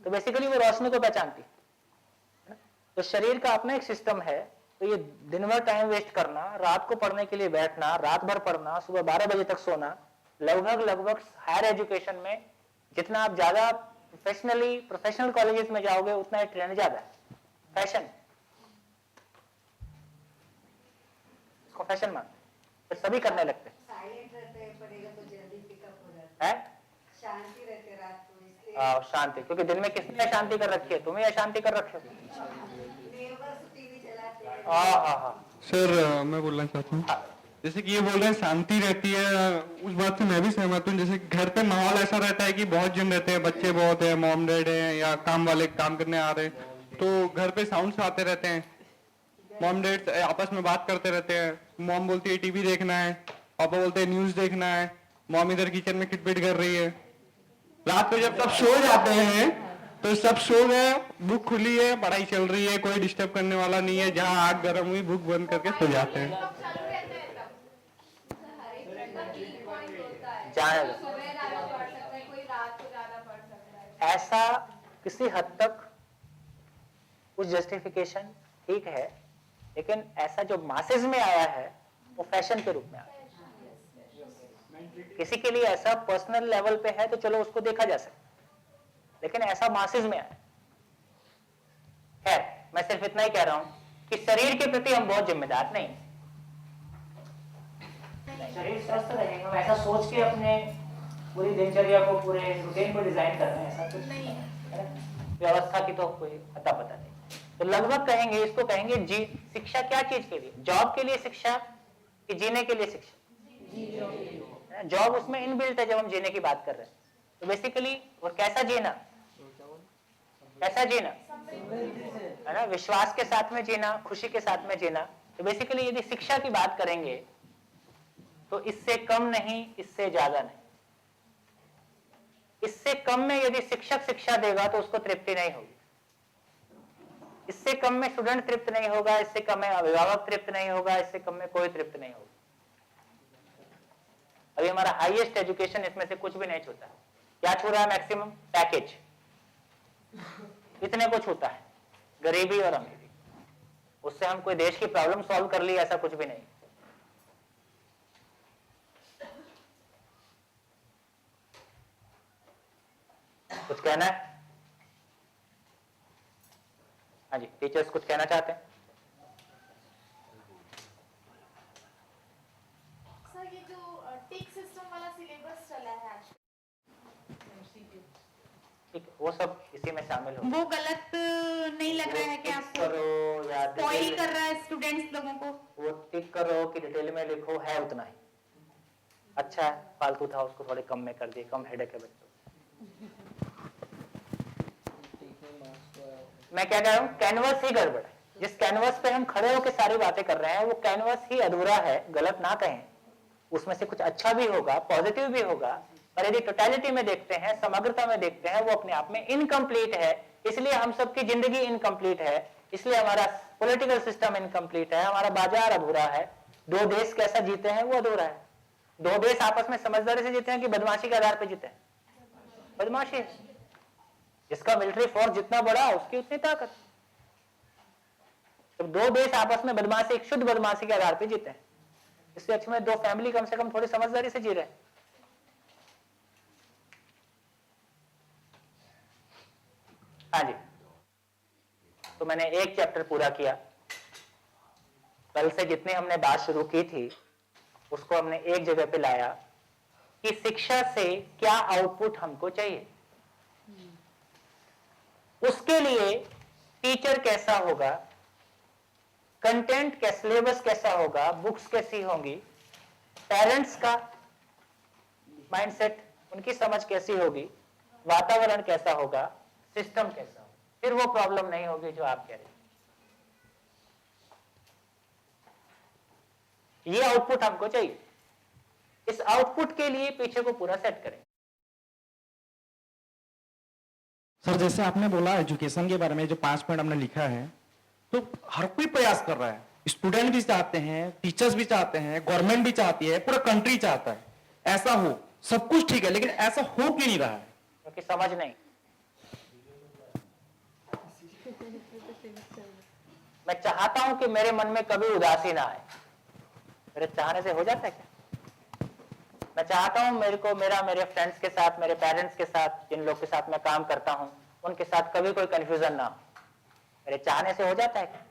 तो बेसिकली वो रोशनी को पहचानती है। तो शरीर का अपना एक सिस्टम है। तो ये दिन भर टाइम वेस्ट करना, रात को पढ़ने के लिए बैठना, रात भर पढ़ना, सुबह 12 बजे तक सोना, लगभग हायर एजुकेशन में जितना आप ज्यादा प्रोफेशनल कॉलेजेस में जाओगे उतना ये ट्रेंड ज्यादा है। फैशन, इसको फैशन मानते, तो सभी करने लगते हैं। साइलेंट रहते पड़ेगा तो जल्दी पिकअप हो जाता है। शांति रहते रात को, इसलिए शांति, क्योंकि दिन में किसने शांति कर रखी है? तुम्हें अशांति कर रखे हो। नेबर्स टीवी चलाते हैं। हाँ। सर मैं बोलना चाहता हूँ, जैसे कि ये बोल रहे हैं शांति रहती है, उस बात से मैं भी सहमत हूँ। जैसे घर पे माहौल ऐसा रहता है कि बहुत जन रहते हैं, बच्चे बहुत है, मॉम डैड है या काम वाले काम करने आ रहे हैं, तो घर पे साउंड्स आते रहते हैं, मॉम डैड आपस में बात करते रहते हैं। मॉम बोलती है टीवी देखना है, पापा बोलते हैं न्यूज देखना है, मॉम इधर किचन में किटपिट कर रही है। रात को जब सब सो जाते हैं तो सब सो गए, बुक खुली है, पढ़ाई चल रही है, कोई डिस्टर्ब करने वाला नहीं है, जहाँ आग गर्म हुई बुक बंद करके सो जाते हैं। ऐसा किसी हद तक कुछ जस्टिफिकेशन ठीक है, लेकिन ऐसा जो मासेस में आया है वो फैशन के रूप में आया है। किसी के लिए ऐसा पर्सनल लेवल पे है तो चलो उसको देखा जा सकता, लेकिन ऐसा मासेस में आया। खैर, मैं सिर्फ इतना ही कह रहा हूं कि शरीर के प्रति हम बहुत जिम्मेदार नहीं। शरीर स्वस्थ रहेगा, हम ऐसा सोच के अपने पूरी दिनचर्या को, पूरे रूटीन को डिजाइन कर रहे हैं, ऐसा कुछ नहीं है। व्यवस्था की तो कोई अता पता नहीं। तो लगभग कहेंगे, इसको कहेंगे जी शिक्षा क्या चीज के लिए? जॉब के लिए शिक्षा कि जीने के लिए शिक्षा? जॉब उसमें इनबिल्ट है जब हम जीने की बात कर रहे हैं। तो बेसिकली और कैसा जीना, कैसा जीना है ना, विश्वास के साथ में जीना, खुशी के साथ में जीना। तो बेसिकली यदि शिक्षा की बात करेंगे तो इससे कम नहीं, इससे ज्यादा नहीं। इससे कम में यदि शिक्षक शिक्षा देगा तो उसको तृप्ति नहीं होगी, इससे कम में स्टूडेंट तृप्त नहीं होगा, इससे कम में अभिभावक तृप्त नहीं होगा, इससे कम में कोई तृप्त नहीं होगा। अभी हमारा हाईएस्ट एजुकेशन इसमें से कुछ भी नहीं छूता। क्या छू रहा है? मैक्सिमम पैकेज, इतने को छूता है, गरीबी और अमीरी। उससे हम कोई देश की प्रॉब्लम सॉल्व कर ली, ऐसा कुछ भी नहीं। कुछ कहना है? हाँ जी, टीचर्स कुछ कहना चाहते हैं? सर, ये जो टिक सिस्टम वाला सिलेबस चला है ठीक, वो सब इसी में शामिल हो। वो गलत नहीं लग रहा है कि आपको करो या स्पॉइल कर रहा है स्टूडेंट्स लोगों को? वो टिक करो कि डिटेल में लिखो, है उतना ही अच्छा है। फालतू था उसको थोड़े कम में कर दिए, कम हेडेक है बच्चों। मैं क्या कह रहा हूँ, कैनवस ही गड़बड़ है। जिस कैनवस पे हम खड़े होकर सारी बातें कर रहे हैं वो कैनवस ही अधूरा है, गलत ना कहें। उसमें से कुछ अच्छा भी होगा, पॉजिटिव भी होगा, पर यदि टोटलिटी में देखते हैं, समग्रता में देखते हैं, वो अपने आप में इनकम्प्लीट है। इसलिए हम सबकी जिंदगी इनकम्प्लीट है, इसलिए हमारा पॉलिटिकल सिस्टम इनकम्प्लीट है, हमारा बाजार अधूरा है। दो देश कैसा जीते हैं वो अधूरा है। दो देश आपस में समझदारी से जीते हैं कि बदमाशी के आधार पर जीते हैं? बदमाशी है। जिसका मिलिट्री फोर्स जितना बड़ा उसकी उतनी ताकत। तो दो देश आपस में बदमाशी, शुद्ध बदमाशी के आधार पर जीते हैं। इससे अच्छे में दो फैमिली कम से कम थोड़ी समझदारी से जी रहे हैं। हाँ जी, तो मैंने एक चैप्टर पूरा किया। कल से जितनी हमने बात शुरू की थी उसको हमने एक जगह पे लाया कि शिक्षा से क्या आउटपुट हमको चाहिए, उसके लिए टीचर कैसा होगा, कंटेंट का सिलेबस कैसा होगा, बुक्स कैसी होंगी, पेरेंट्स का माइंडसेट, उनकी समझ कैसी होगी, वातावरण कैसा होगा, सिस्टम कैसा होगा, फिर वो प्रॉब्लम नहीं होगी जो आप कह रहे हैं। ये आउटपुट हमको चाहिए। इस आउटपुट के लिए पीछे को पूरा सेट करें। सर जैसे आपने बोला एजुकेशन के बारे में, जो 5 पॉइंट हमने लिखा है, तो हर कोई प्रयास कर रहा है। स्टूडेंट भी चाहते हैं, टीचर्स भी चाहते हैं, गवर्नमेंट भी चाहती है, पूरा कंट्री चाहता है ऐसा हो, सब कुछ ठीक है, लेकिन ऐसा हो क्यों नहीं रहा है? क्योंकि समझ नहीं। मैं चाहता हूं कि मेरे मन में कभी उदासी ना आए। मेरे चाहने से हो जाता है क्या? मैं चाहता हूं मेरे फ्रेंड्स के साथ, मेरे पेरेंट्स के साथ, जिन लोग के साथ मैं काम करता हूं, उनके साथ कभी कोई कंफ्यूजन ना हो। मेरे चाहने से हो जाता है क्या?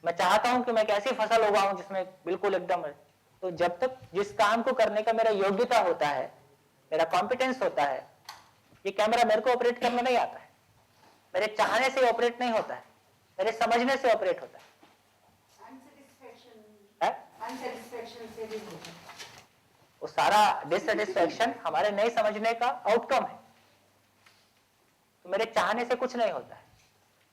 मैं चाहता हूं कि मैं एक ऐसी फसल उगाऊं जिसमें बिल्कुल एकदम। तो जब तक जिस काम को करने का मेरा योग्यता होता है, मेरा कॉम्पिटेंस होता है, ये कैमरा मेरे को ऑपरेट करना नहीं आता है। मेरे चाहने से ऑपरेट नहीं होता है, मेरे समझने से ऑपरेट होता है। अनसेटिस्फैक्शन से भी होता है। वो सारा डिससेटिस्फैक्शन हमारे नहीं समझने का आउटकम है। तो मेरे चाहने से कुछ नहीं होता है।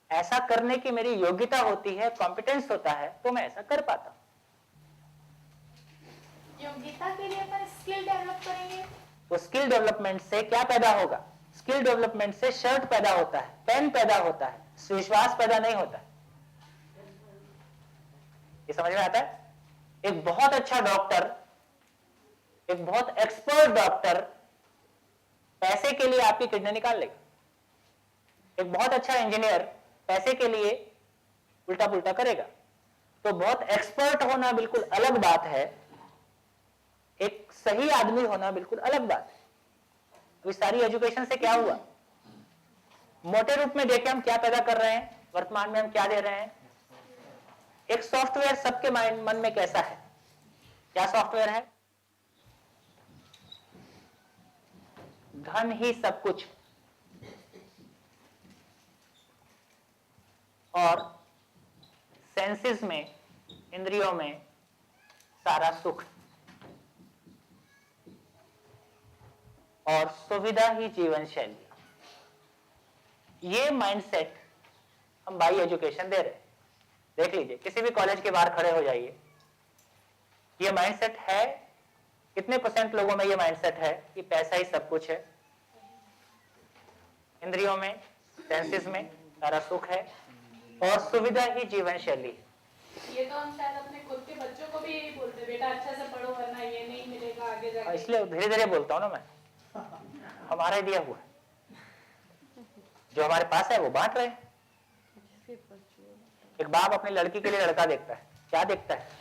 ऐसा करने की मेरी योग्यता होती है, कॉम्पिटेंस होता है, तो मैं ऐसा कर पाता हूं। योग्यता के लिए अपन स्किल डेवलप करेंगे। तो स्किल डेवलपमेंट से क्या पैदा होगा? स्किल डेवलपमेंट से शर्ट पैदा होता है, पेन पैदा होता है, विश्वास पैदा नहीं होता है। ये समझ में आता है? एक बहुत अच्छा डॉक्टर, एक बहुत एक्सपर्ट डॉक्टर पैसे के लिए आपकी किडनी निकाल लेगा। एक बहुत अच्छा इंजीनियर पैसे के लिए उल्टा पुल्टा करेगा। तो बहुत एक्सपर्ट होना बिल्कुल अलग बात है, एक सही आदमी होना बिल्कुल अलग बात है। तो इस सारी एजुकेशन से क्या हुआ? मोटे रूप में देखें हम क्या पैदा कर रहे हैं, वर्तमान में हम क्या दे रहे हैं। एक सॉफ्टवेयर सबके मन में कैसा है? क्या सॉफ्टवेयर है? धन ही सब कुछ, और सेंसेस में, इंद्रियों में सारा सुख, और सुविधा ही जीवन शैली। ये माइंडसेट हम बाई एजुकेशन दे रहे हैं। देख लीजिए, किसी भी कॉलेज के बाहर खड़े हो जाइए, ये माइंडसेट है। कितने % लोगों में ये माइंडसेट है कि पैसा ही सब कुछ है, इंद्रियों में, सेंसेस में सारा सुख है, और सुविधा ही जीवन शैली। ये तो हम शायद अपने खुद के बच्चों को भी यही बोलते, बेटा अच्छा से पढ़ो वरना ये नहीं मिलेगा आगे जाके। इसलिए धीरे धीरे बोलता हूं ना मैं, हमारा दिया हुआ है, जो हमारे पास है वो बांट रहे हैं। एक बाप अपनी लड़की के लिए लड़का देखता है, क्या देखता है?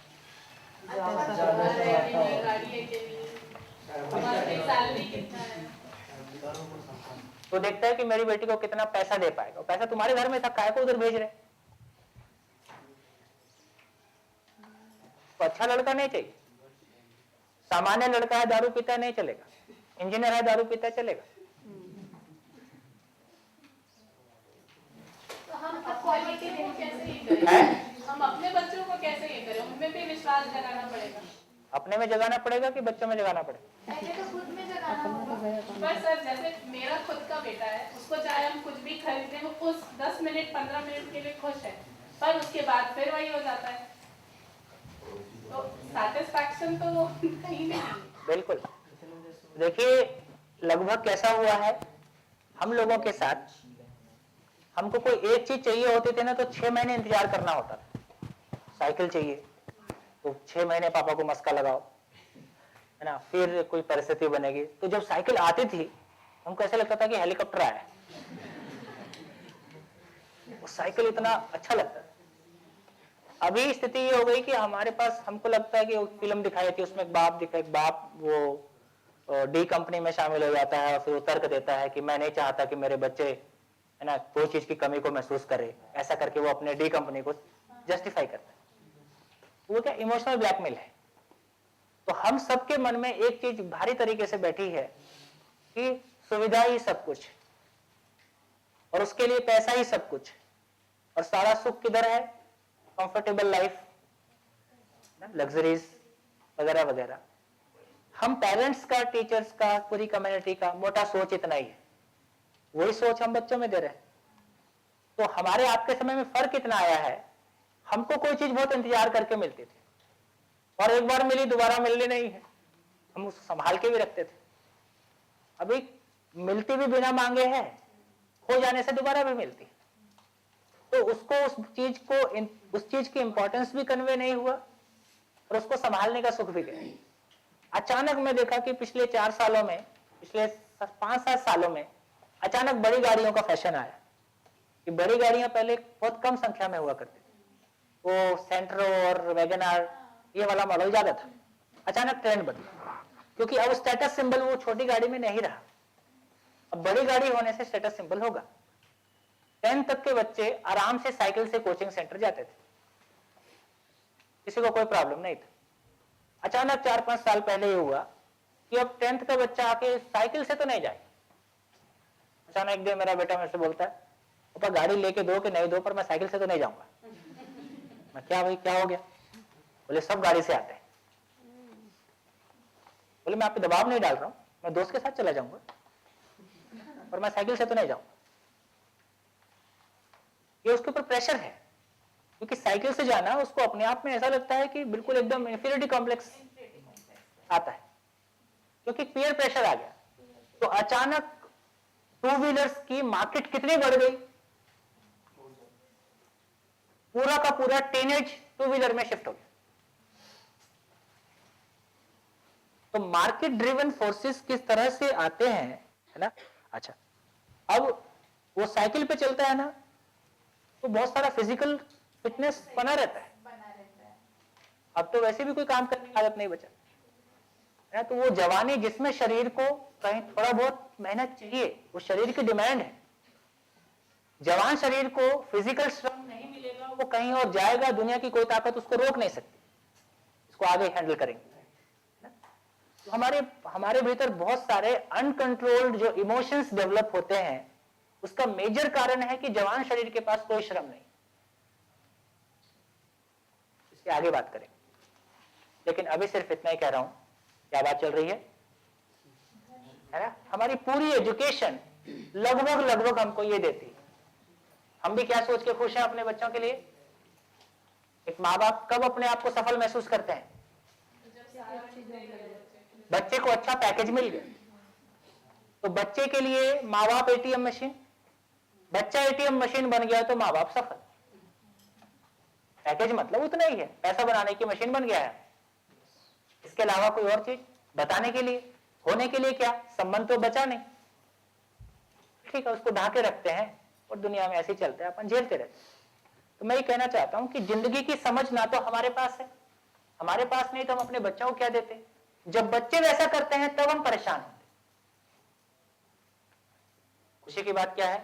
सैलरी कितना है, तो देखता है कि मेरी बेटी को कितना पैसा दे पाएगा। पैसा तुम्हारे घर में था, काय को उधर भेज रहे? तो अच्छा लड़का नहीं चाहिए। सामान्य लड़का है, दारू पीता नहीं चलेगा, इंजीनियर है, दारू पीता चलेगा। तो हम अपने को कैसे ये करें? हम अपने बच्चों को कैसे ये करें? उनमें भी विश्वास जगाना पड़ेगा। अपने में जगाना पड़ेगा कि बच्चों में जगाना पड़ेगा? पहले तो खुद में जगाना होगा। पर सर जैसे मेरा खुद का बेटा है, उसको चाहे हम कुछ भी खरीदें, वो उस 10 मिनट 15 मिनट के लिए खुश है, पर उसके बाद फिर वही हो जाता है। तो सेटिस्फैक्शन तो कहीं नहीं। बिल्कुल। देखिए लगभग कैसा हुआ है हम लोगों के साथ, हमको कोई एक चीज चाहिए होती थी ना तो 6 महीने इंतजार करना होता था। साइकिल चाहिए तो 6 महीने पापा को मस्का लगाओ, है ना, फिर कोई परिस्थिति बनेगी। तो जब साइकिल आती थी हमको ऐसा लगता था कि हेलीकॉप्टर आया है। वो साइकिल इतना अच्छा लगता है। अभी स्थिति ये हो गई कि हमारे पास, हमको लगता है कि फिल्म दिखाई थी, उसमें एक बाप वो डी कंपनी में शामिल हो जाता है और फिर वो तर्क देता है कि मैं नहीं चाहता कि मेरे बच्चे है ना कोई चीज की कमी को महसूस करे, ऐसा करके वो अपने डी कंपनी को जस्टिफाई करता है। वो क्या इमोशनल ब्लैकमेल है। तो हम सबके मन में एक चीज भारी तरीके से बैठी है कि सुविधा ही सब कुछ और उसके लिए पैसा ही सब कुछ, और सारा सुख किधर है? कंफर्टेबल लाइफ, लग्जरीज वगैरह वगैरह। हम पेरेंट्स का, टीचर्स का, पूरी कम्युनिटी का मोटा सोच इतना ही है, वही सोच हम बच्चों में दे रहे हैं। तो हमारे आपके समय में फर्क इतना आया है, हमको कोई चीज बहुत इंतजार करके मिलती थी और एक बार मिली दोबारा मिलनी नहीं है, हम उसको संभाल के भी रखते थे। अभी मिलती भी बिना मांगे है, खो जाने से दोबारा भी मिलती है। तो उसको उस चीज की इंपॉर्टेंस भी कन्वे नहीं हुआ और उसको संभालने का सुख भी गया। अचानक मैं देखा कि पिछले 4 सालों में, पिछले 5-7 सालों में अचानक बड़ी गाड़ियों का फैशन आया कि बड़ी गाड़ियां पहले बहुत कम संख्या में हुआ करती थी, वो सेंट्रो और वैगनआर ये वाला मॉडल ज्यादा था। अचानक ट्रेंड बदला क्योंकि अब स्टेटस सिंबल वो छोटी गाड़ी में नहीं रहा, अब बड़ी गाड़ी होने से स्टेटस सिंबल होगा। 10th तक के बच्चे आराम से साइकिल से कोचिंग सेंटर जाते थे, किसी को कोई प्रॉब्लम नहीं था। अचानक 4-5 साल पहले ये हुआ कि अब 10th का बच्चा आके साइकिल से तो नहीं जाए। अचानक एक दिन मेरा बेटा मेरे से बोलता है, पापा गाड़ी लेके दो कि नहीं दो, पर मैं साइकिल से तो नहीं जाऊंगा। मैं क्या भाई क्या हो गया? बोले सब गाड़ी से आते हैं। बोले मैं आप पे दबाव नहीं डाल रहा हूं, मैं दोस्त के साथ चला जाऊंगा, पर मैं साइकिल से तो नहीं जाऊंगा। ये उसके ऊपर प्रेशर है क्योंकि साइकिल से जाना उसको अपने आप में ऐसा लगता है कि बिल्कुल एकदम इंफीरियरिटी कॉम्प्लेक्स आता है क्योंकि पीयर प्रेशर आ गया। तो अचानक 2 व्हीलर्स की मार्केट कितनी बढ़ गई, पूरा का पूरा टीनेज 2 व्हीलर में शिफ्ट हो गया। तो मार्केट ड्रिवन फोर्सेस किस तरह से आते हैं, है ना। अच्छा, अब वो साइकिल पे चलता है ना, तो बहुत सारा फिजिकल फिटनेस बना रहता है। अब तो वैसे भी कोई काम करने की आदत नहीं बचा है, तो वो जवानी जिसमें शरीर को कहीं थोड़ा बहुत मेहनत चाहिए, वो शरीर की डिमांड है। जवान शरीर को फिजिकल श्रम नहीं मिलेगा, वो कहीं और जाएगा, दुनिया की कोई ताकत उसको रोक नहीं सकती, इसको आगे हैंडल करेंगे। तो हमारे भीतर बहुत सारे अनकंट्रोल्ड जो इमोशंस डेवलप होते हैं, उसका मेजर कारण है कि जवान शरीर के पास कोई श्रम नहीं। इसके आगे बात करें, लेकिन अभी सिर्फ इतना ही कह रहा हूं। क्या बात चल रही है ना। हमारी पूरी एजुकेशन लगभग हमको ये देती है। हम भी क्या सोच के खुश हैं अपने बच्चों के लिए? एक माँ बाप कब अपने आप को सफल महसूस करते हैं? बच्चे को अच्छा पैकेज मिल गया। तो बच्चे के लिए माँ बाप एटीएम मशीन, बच्चा एटीएम मशीन बन गया तो माँ बाप सफल। पैकेज मतलब उतना ही है, पैसा बनाने की मशीन बन गया है। इसके अलावा कोई और चीज बताने के लिए, होने के लिए क्या? संबंध तो बचा नहीं। ठीक है, उसको ढाके रखते हैं और दुनिया में ऐसे ही चलते हैं, अपन झेलते रहते हैं। तो मैं ये कहना चाहता हूं कि जिंदगी की समझ ना तो हमारे पास है, हमारे पास नहीं तो हम अपने बच्चों को क्या देते? जब बच्चे वैसा करते हैं तब हम परेशान होते। खुशी की बात क्या है?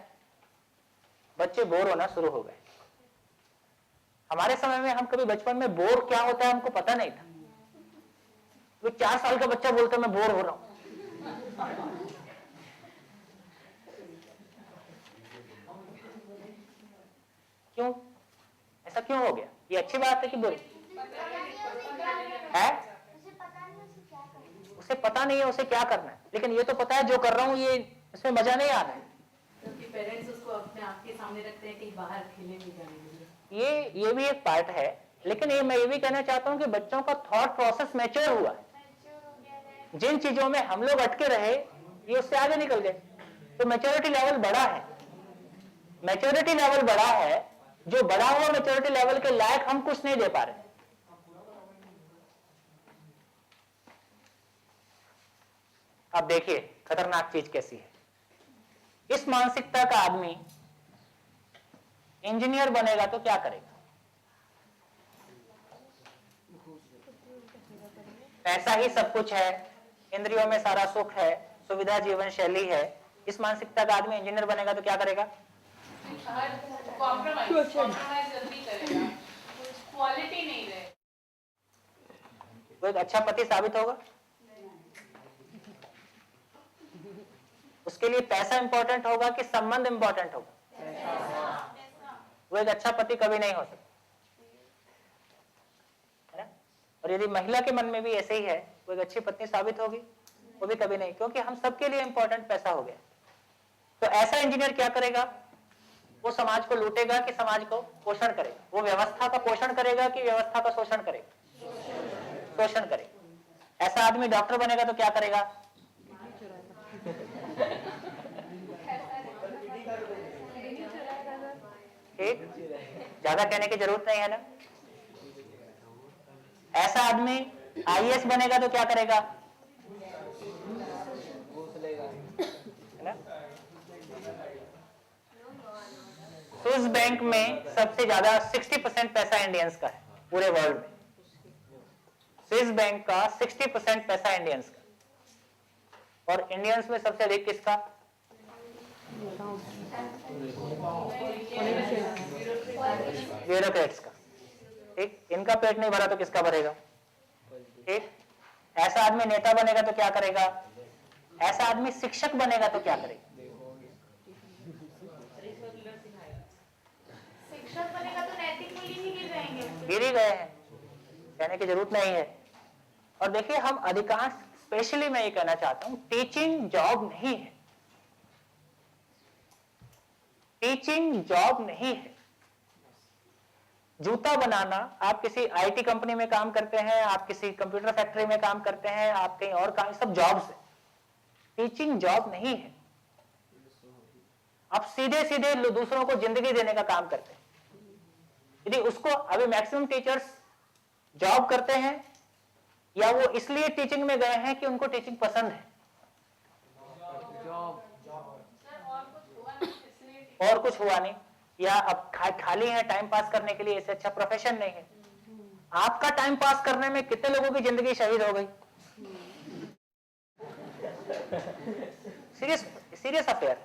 बच्चे बोर होना शुरू हो गए। हमारे समय में हम कभी बचपन में बोर क्या होता है हमको पता नहीं था। तो 4 साल का बच्चा बोलता मैं बोर हो रहा हूं। क्यों? ऐसा क्यों हो गया? ये अच्छी बात है कि बुरी है? उसे पता नहीं है उसे क्या करना है, लेकिन ये तो पता है जो कर रहा हूं ये इसमें मजा नहीं आ रहा है। क्योंकि पेरेंट्स उसको अपने आप के सामने रखते हैं कि बाहर खेलने नहीं जाने के लिए। ये भी एक पार्ट है, लेकिन मैं ये भी कहना चाहता हूं कि बच्चों का थॉट प्रोसेस मैच्योर हुआ है। जिन चीजों में हम लोग अटके रहे ये उससे आगे निकल गए, तो मैच्योरिटी लेवल बढ़ा है। मैच्योरिटी लेवल बढ़ा है, जो बढ़ा हुआ मैच्योरिटी लेवल के लायक हम कुछ नहीं दे पा रहे। अब देखिए खतरनाक चीज कैसी है। इस मानसिकता का आदमी इंजीनियर बनेगा तो क्या करेगा? पैसा ही सब कुछ है, इंद्रियों में सारा सुख है, सुविधा जीवन शैली है। इस मानसिकता का आदमी इंजीनियर बनेगा तो क्या करेगा? कॉम्प्रोमाइज जल्दी करेगा, क्वालिटी नहीं रहे। वो एक अच्छा पति साबित होगा? उसके लिए पैसा इंपॉर्टेंट होगा कि संबंध इंपॉर्टेंट होगा? वो एक अच्छा पति कभी नहीं हो सकता, है ना? और यदि महिला के मन में भी ऐसे ही है, वो एक अच्छी पत्नी साबित होगी? वो भी कभी नहीं, क्योंकि हम सबके लिए इंपॉर्टेंट पैसा हो गया। तो ऐसा इंजीनियर क्या करेगा? वो समाज को लूटेगा कि समाज को पोषण करेगा? वो व्यवस्था का पोषण करेगा कि व्यवस्था का शोषण करेगा? शोषण करेगा। ऐसा आदमी डॉक्टर बनेगा तो क्या करेगा? ठीक, ज्यादा कहने की जरूरत नहीं है ना। ऐसा आदमी आईएएस बनेगा तो क्या करेगा? है ना? स्विस बैंक में सबसे ज्यादा 60% पैसा इंडियंस का है पूरे वर्ल्ड में। स्विस बैंक का 60% पैसा इंडियंस का, और इंडियंस में सबसे अधिक किसका? ब्यूरोक्रेट्स का। ठीक, इनका पेट नहीं भरा तो किसका भरेगा? ठीक, ऐसा आदमी नेता बनेगा तो क्या करेगा? ऐसा आदमी शिक्षक बनेगा तो क्या करेगा? शिक्षक बनेगा तो नैतिक मूल्य नहीं गिर जाएंगे? गिर ही गए हैं, कहने की जरूरत नहीं है। और देखिए, हम अधिकांश, स्पेशली मैं ये कहना चाहता हूं, टीचिंग जॉब नहीं है। टीचिंग जॉब नहीं है। जूता बनाना, आप किसी आईटी कंपनी में काम करते हैं, आप किसी कंप्यूटर फैक्ट्री में काम करते हैं, आप कहीं और काम, सब जॉब्स है। टीचिंग जॉब नहीं है। आप सीधे सीधे दूसरों को जिंदगी देने का काम करते हैं। यदि उसको, अभी मैक्सिमम टीचर्स जॉब करते हैं या वो इसलिए टीचिंग में गए हैं कि उनको टीचिंग पसंद है, और कुछ हुआ नहीं, या अब खाली है टाइम पास करने के लिए, इससे अच्छा प्रोफेशन नहीं है। आपका टाइम पास करने में कितने लोगों की जिंदगी शहीद हो गई? Serious affair.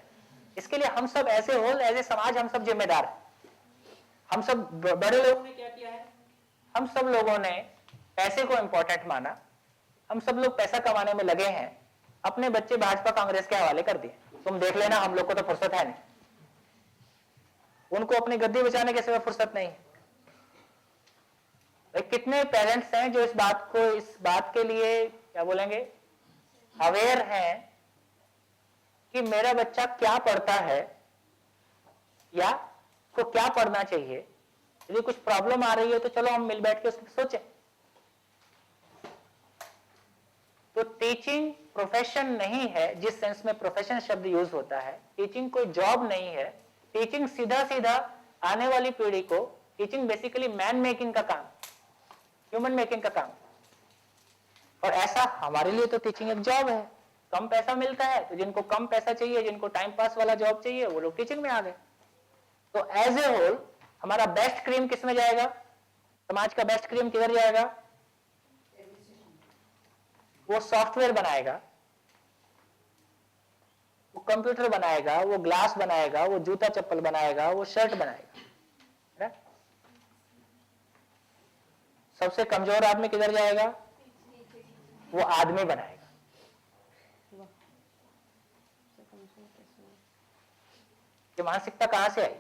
इसके लिए हम सब ऐसे होल, एज ए समाज हम सब जिम्मेदार हैं। हम सब बड़े लोगों ने क्या किया है? हम सब लोगों ने पैसे को इंपॉर्टेंट माना, हम सब लोग पैसा कमाने में लगे हैं, अपने बच्चे भाजपा कांग्रेस के हवाले कर दिए। तुम देख लेना, हम लोग को तो फुर्सत है नहीं, उनको अपनी गद्दी बचाने के सिवा फुर्सत नहीं है। कितने पेरेंट्स हैं जो इस बात के लिए क्या बोलेंगे, अवेयर हैं कि मेरा बच्चा क्या पढ़ता है या को क्या पढ़ना चाहिए। यदि कुछ प्रॉब्लम आ रही है तो चलो हम मिल बैठ के उसको सोचें। तो टीचिंग प्रोफेशन नहीं है जिस सेंस में प्रोफेशन शब्द यूज होता है। टीचिंग कोई जॉब नहीं है। टीचिंग सीधा सीधा आने वाली पीढ़ी को, टीचिंग बेसिकली मैन मेकिंग का काम, ह्यूमन मेकिंग का काम। और ऐसा हमारे लिए तो टीचिंग एक जॉब है। कम पैसा मिलता है तो जिनको कम पैसा चाहिए, जिनको टाइम पास वाला जॉब चाहिए, वो लोग टीचिंग में आ गए। तो एज ए होल हमारा बेस्ट क्रीम किस में जाएगा? समाज का बेस्ट क्रीम किधर जाएगा? वो सॉफ्टवेयर बनाएगा, वो कंप्यूटर बनाएगा, वो ग्लास बनाएगा, वो जूता चप्पल बनाएगा, वो शर्ट बनाएगा, है ना? सबसे कमजोर आदमी किधर जाएगा? वो आदमी बनाएगा। ये मानसिकता कहां से आई?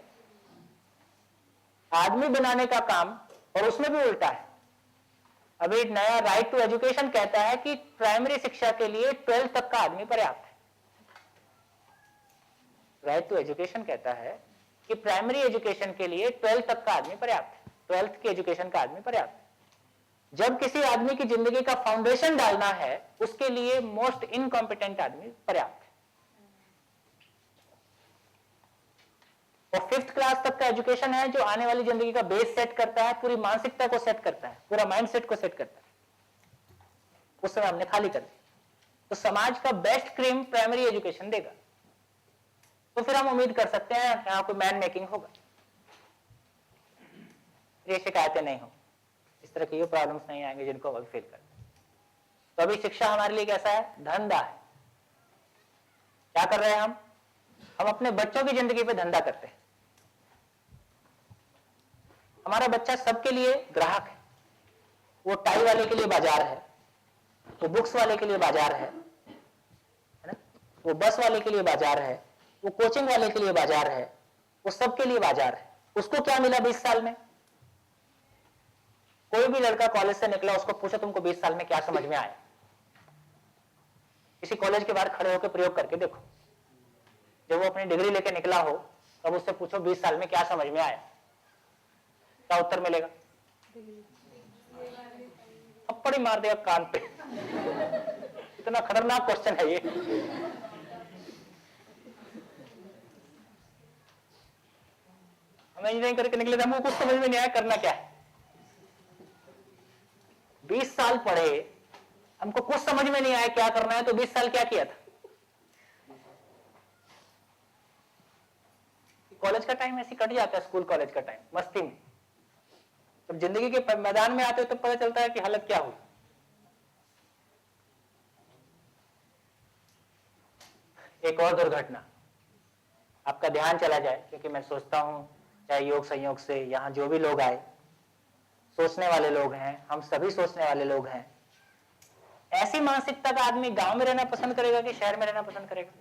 आदमी बनाने का काम, और उसमें भी उल्टा है। अभी नया राइट टू एजुकेशन कहता है कि प्राइमरी शिक्षा के लिए 12th तक का आदमी पर्याप्त है। राइट टू एजुकेशन कहता है कि प्राइमरी एजुकेशन के लिए 12th तक का आदमी पर्याप्त है, 12th की एजुकेशन का आदमी पर्याप्त है। जब किसी आदमी की जिंदगी का फाउंडेशन डालना है, उसके लिए मोस्ट इनकॉम्पिटेंट आदमी पर्याप्त है। और 5th क्लास तक का एजुकेशन है जो आने वाली जिंदगी का बेस सेट करता है, पूरी मानसिकता को सेट करता है, पूरा माइंडसेट को सेट करता है। उस समय हमने खाली कर दिया। तो समाज का बेस्ट क्रीम प्राइमरी एजुकेशन देगा। तो फिर हम उम्मीद कर सकते हैं यहाँ कोई मैन मेकिंग होगा, ये शिकायतें नहीं हो, इस तरह की ये प्रॉब्लम्स नहीं आएंगे जिनको अब फील करते। तो अभी शिक्षा हमारे लिए कैसा है? धंधा है। क्या कर रहे हैं हम अपने बच्चों की जिंदगी पे धंधा करते हैं। हमारा बच्चा सबके लिए ग्राहक है, वो टाई वाले के लिए बाजार है, वो बुक्स वाले के लिए बाजार है ना, वो बस वाले के लिए बाजार है, वो कोचिंग वाले के लिए बाजार है, वो सबके लिए बाजार है। उसको क्या मिला 20 साल में? कोई भी लड़का कॉलेज से निकला, उसको पूछो तुमको 20 साल में क्या समझ में आया? किसी कॉलेज के बाहर खड़े होकर प्रयोग करके देखो, जब वो अपनी डिग्री लेके निकला हो तब उससे पूछो 20 साल में क्या समझ में आया, क्या उत्तर मिलेगा? थप्पड़ी मार देगा कान पे। इतना खतरनाक क्वेश्चन है ये। हम इंजीनियरिंग करके निकले थे, हमको कुछ समझ में नहीं आया करना क्या है। 20 साल पढ़े, हमको कुछ समझ में नहीं आया क्या करना है, तो 20 साल क्या किया था? कॉलेज का टाइम ऐसे कट जाता है, स्कूल कॉलेज का टाइम मस्ती में। जब जिंदगी के मैदान में आते हो तो पता चलता है कि हालत क्या हुई। एक और दुर्घटना, आपका ध्यान चला जाए, क्योंकि मैं सोचता हूं चाहे योग संयोग से यहां जो भी लोग आए, सोचने वाले लोग हैं, हम सभी सोचने वाले लोग हैं। ऐसी मानसिकता का आदमी गांव में रहना पसंद करेगा कि शहर में रहना पसंद करेगा?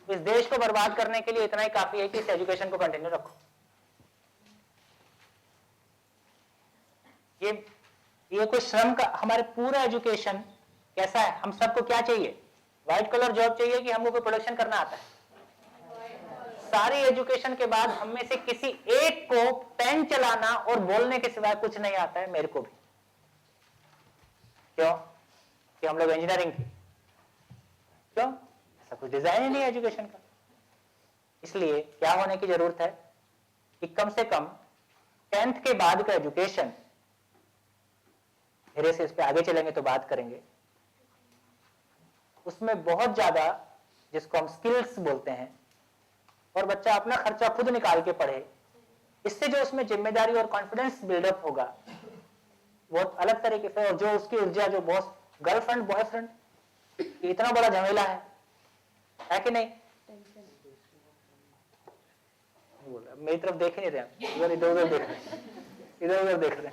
इस देश को बर्बाद करने के लिए इतना ही काफी है कि इस एजुकेशन को कंटिन्यू रखो। ये कोई श्रम का, हमारे पूरा एजुकेशन कैसा है? हम सबको क्या चाहिए? व्हाइट कलर जॉब चाहिए कि हमको कोई प्रोडक्शन करना आता है? सारी एजुकेशन के बाद हम में से किसी एक को पेन चलाना और बोलने के सिवाय कुछ नहीं आता है, मेरे को भी। क्यों? कि हम लोग इंजीनियरिंग थे। क्यों? ऐसा कुछ डिजाइन ही नहीं है एजुकेशन का। इसलिए क्या होने की जरूरत है कि कम से कम 10th के बाद का एजुकेशन, धीरे से इस पे आगे चलेंगे तो बात करेंगे, उसमें बहुत ज्यादा, जिसको हम स्किल्स बोलते हैं, और बच्चा अपना खर्चा खुद निकाल के पढ़े, इससे जो उसमें जिम्मेदारी और कॉन्फिडेंस बिल्डअप होगा बहुत अलग तरीके से। और जो उसकी ऊर्जा, जो बहुत गर्लफ्रेंड बॉयफ्रेंड इतना बड़ा झमेला है कि नहीं? बोल रहा, मेरी तरफ देख ही नहीं रहे, इधर उधर देख रहे, इधर उधर देख रहे।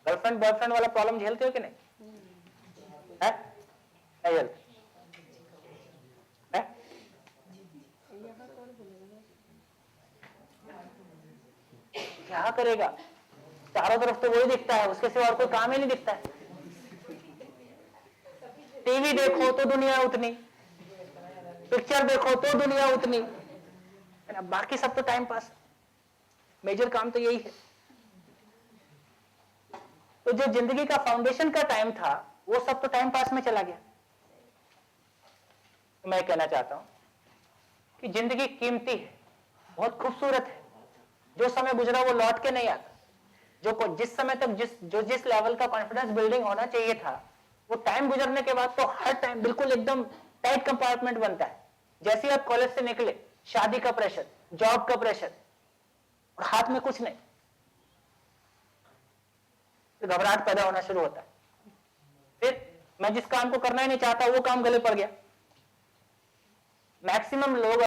गर्लफ्रेंड बॉयफ्रेंड वाला प्रॉब्लम झेलते हो कि नहीं? है? नहीं झेलते? क्या करेगा? चारों तरफ तो वही दिखता है, उसके सिवा और कोई काम ही नहीं दिखता है। टीवी देखो तो दुनिया उतनी, पिक्चर देखो तो दुनिया उतनी, है ना? बाकी सब तो टाइम पास, मेजर काम तो यही है। तो जो जिंदगी का फाउंडेशन का टाइम था, वो सब तो टाइम पास में चला गया। तो मैं कहना चाहता हूं कि जिंदगी कीमती है, बहुत खूबसूरत है। जो समय गुजरा वो लौट के नहीं आता। जिस समय तक जिस लेवल का कॉन्फिडेंस बिल्डिंग होना चाहिए था, वो टाइम गुजरने के बाद तो हर टाइम बिल्कुल एकदम टाइट कंपार्टमेंट बनता है। जैसे आप कॉलेज से निकले, शादी का प्रेशर, जॉब का प्रेशर, और हाथ में कुछ नहीं, तो घबराहट पैदा होना शुरू होता है। फिर मैं जिस काम को करना ही नहीं चाहता वो काम गले पड़ गया। मैक्सिमम लोग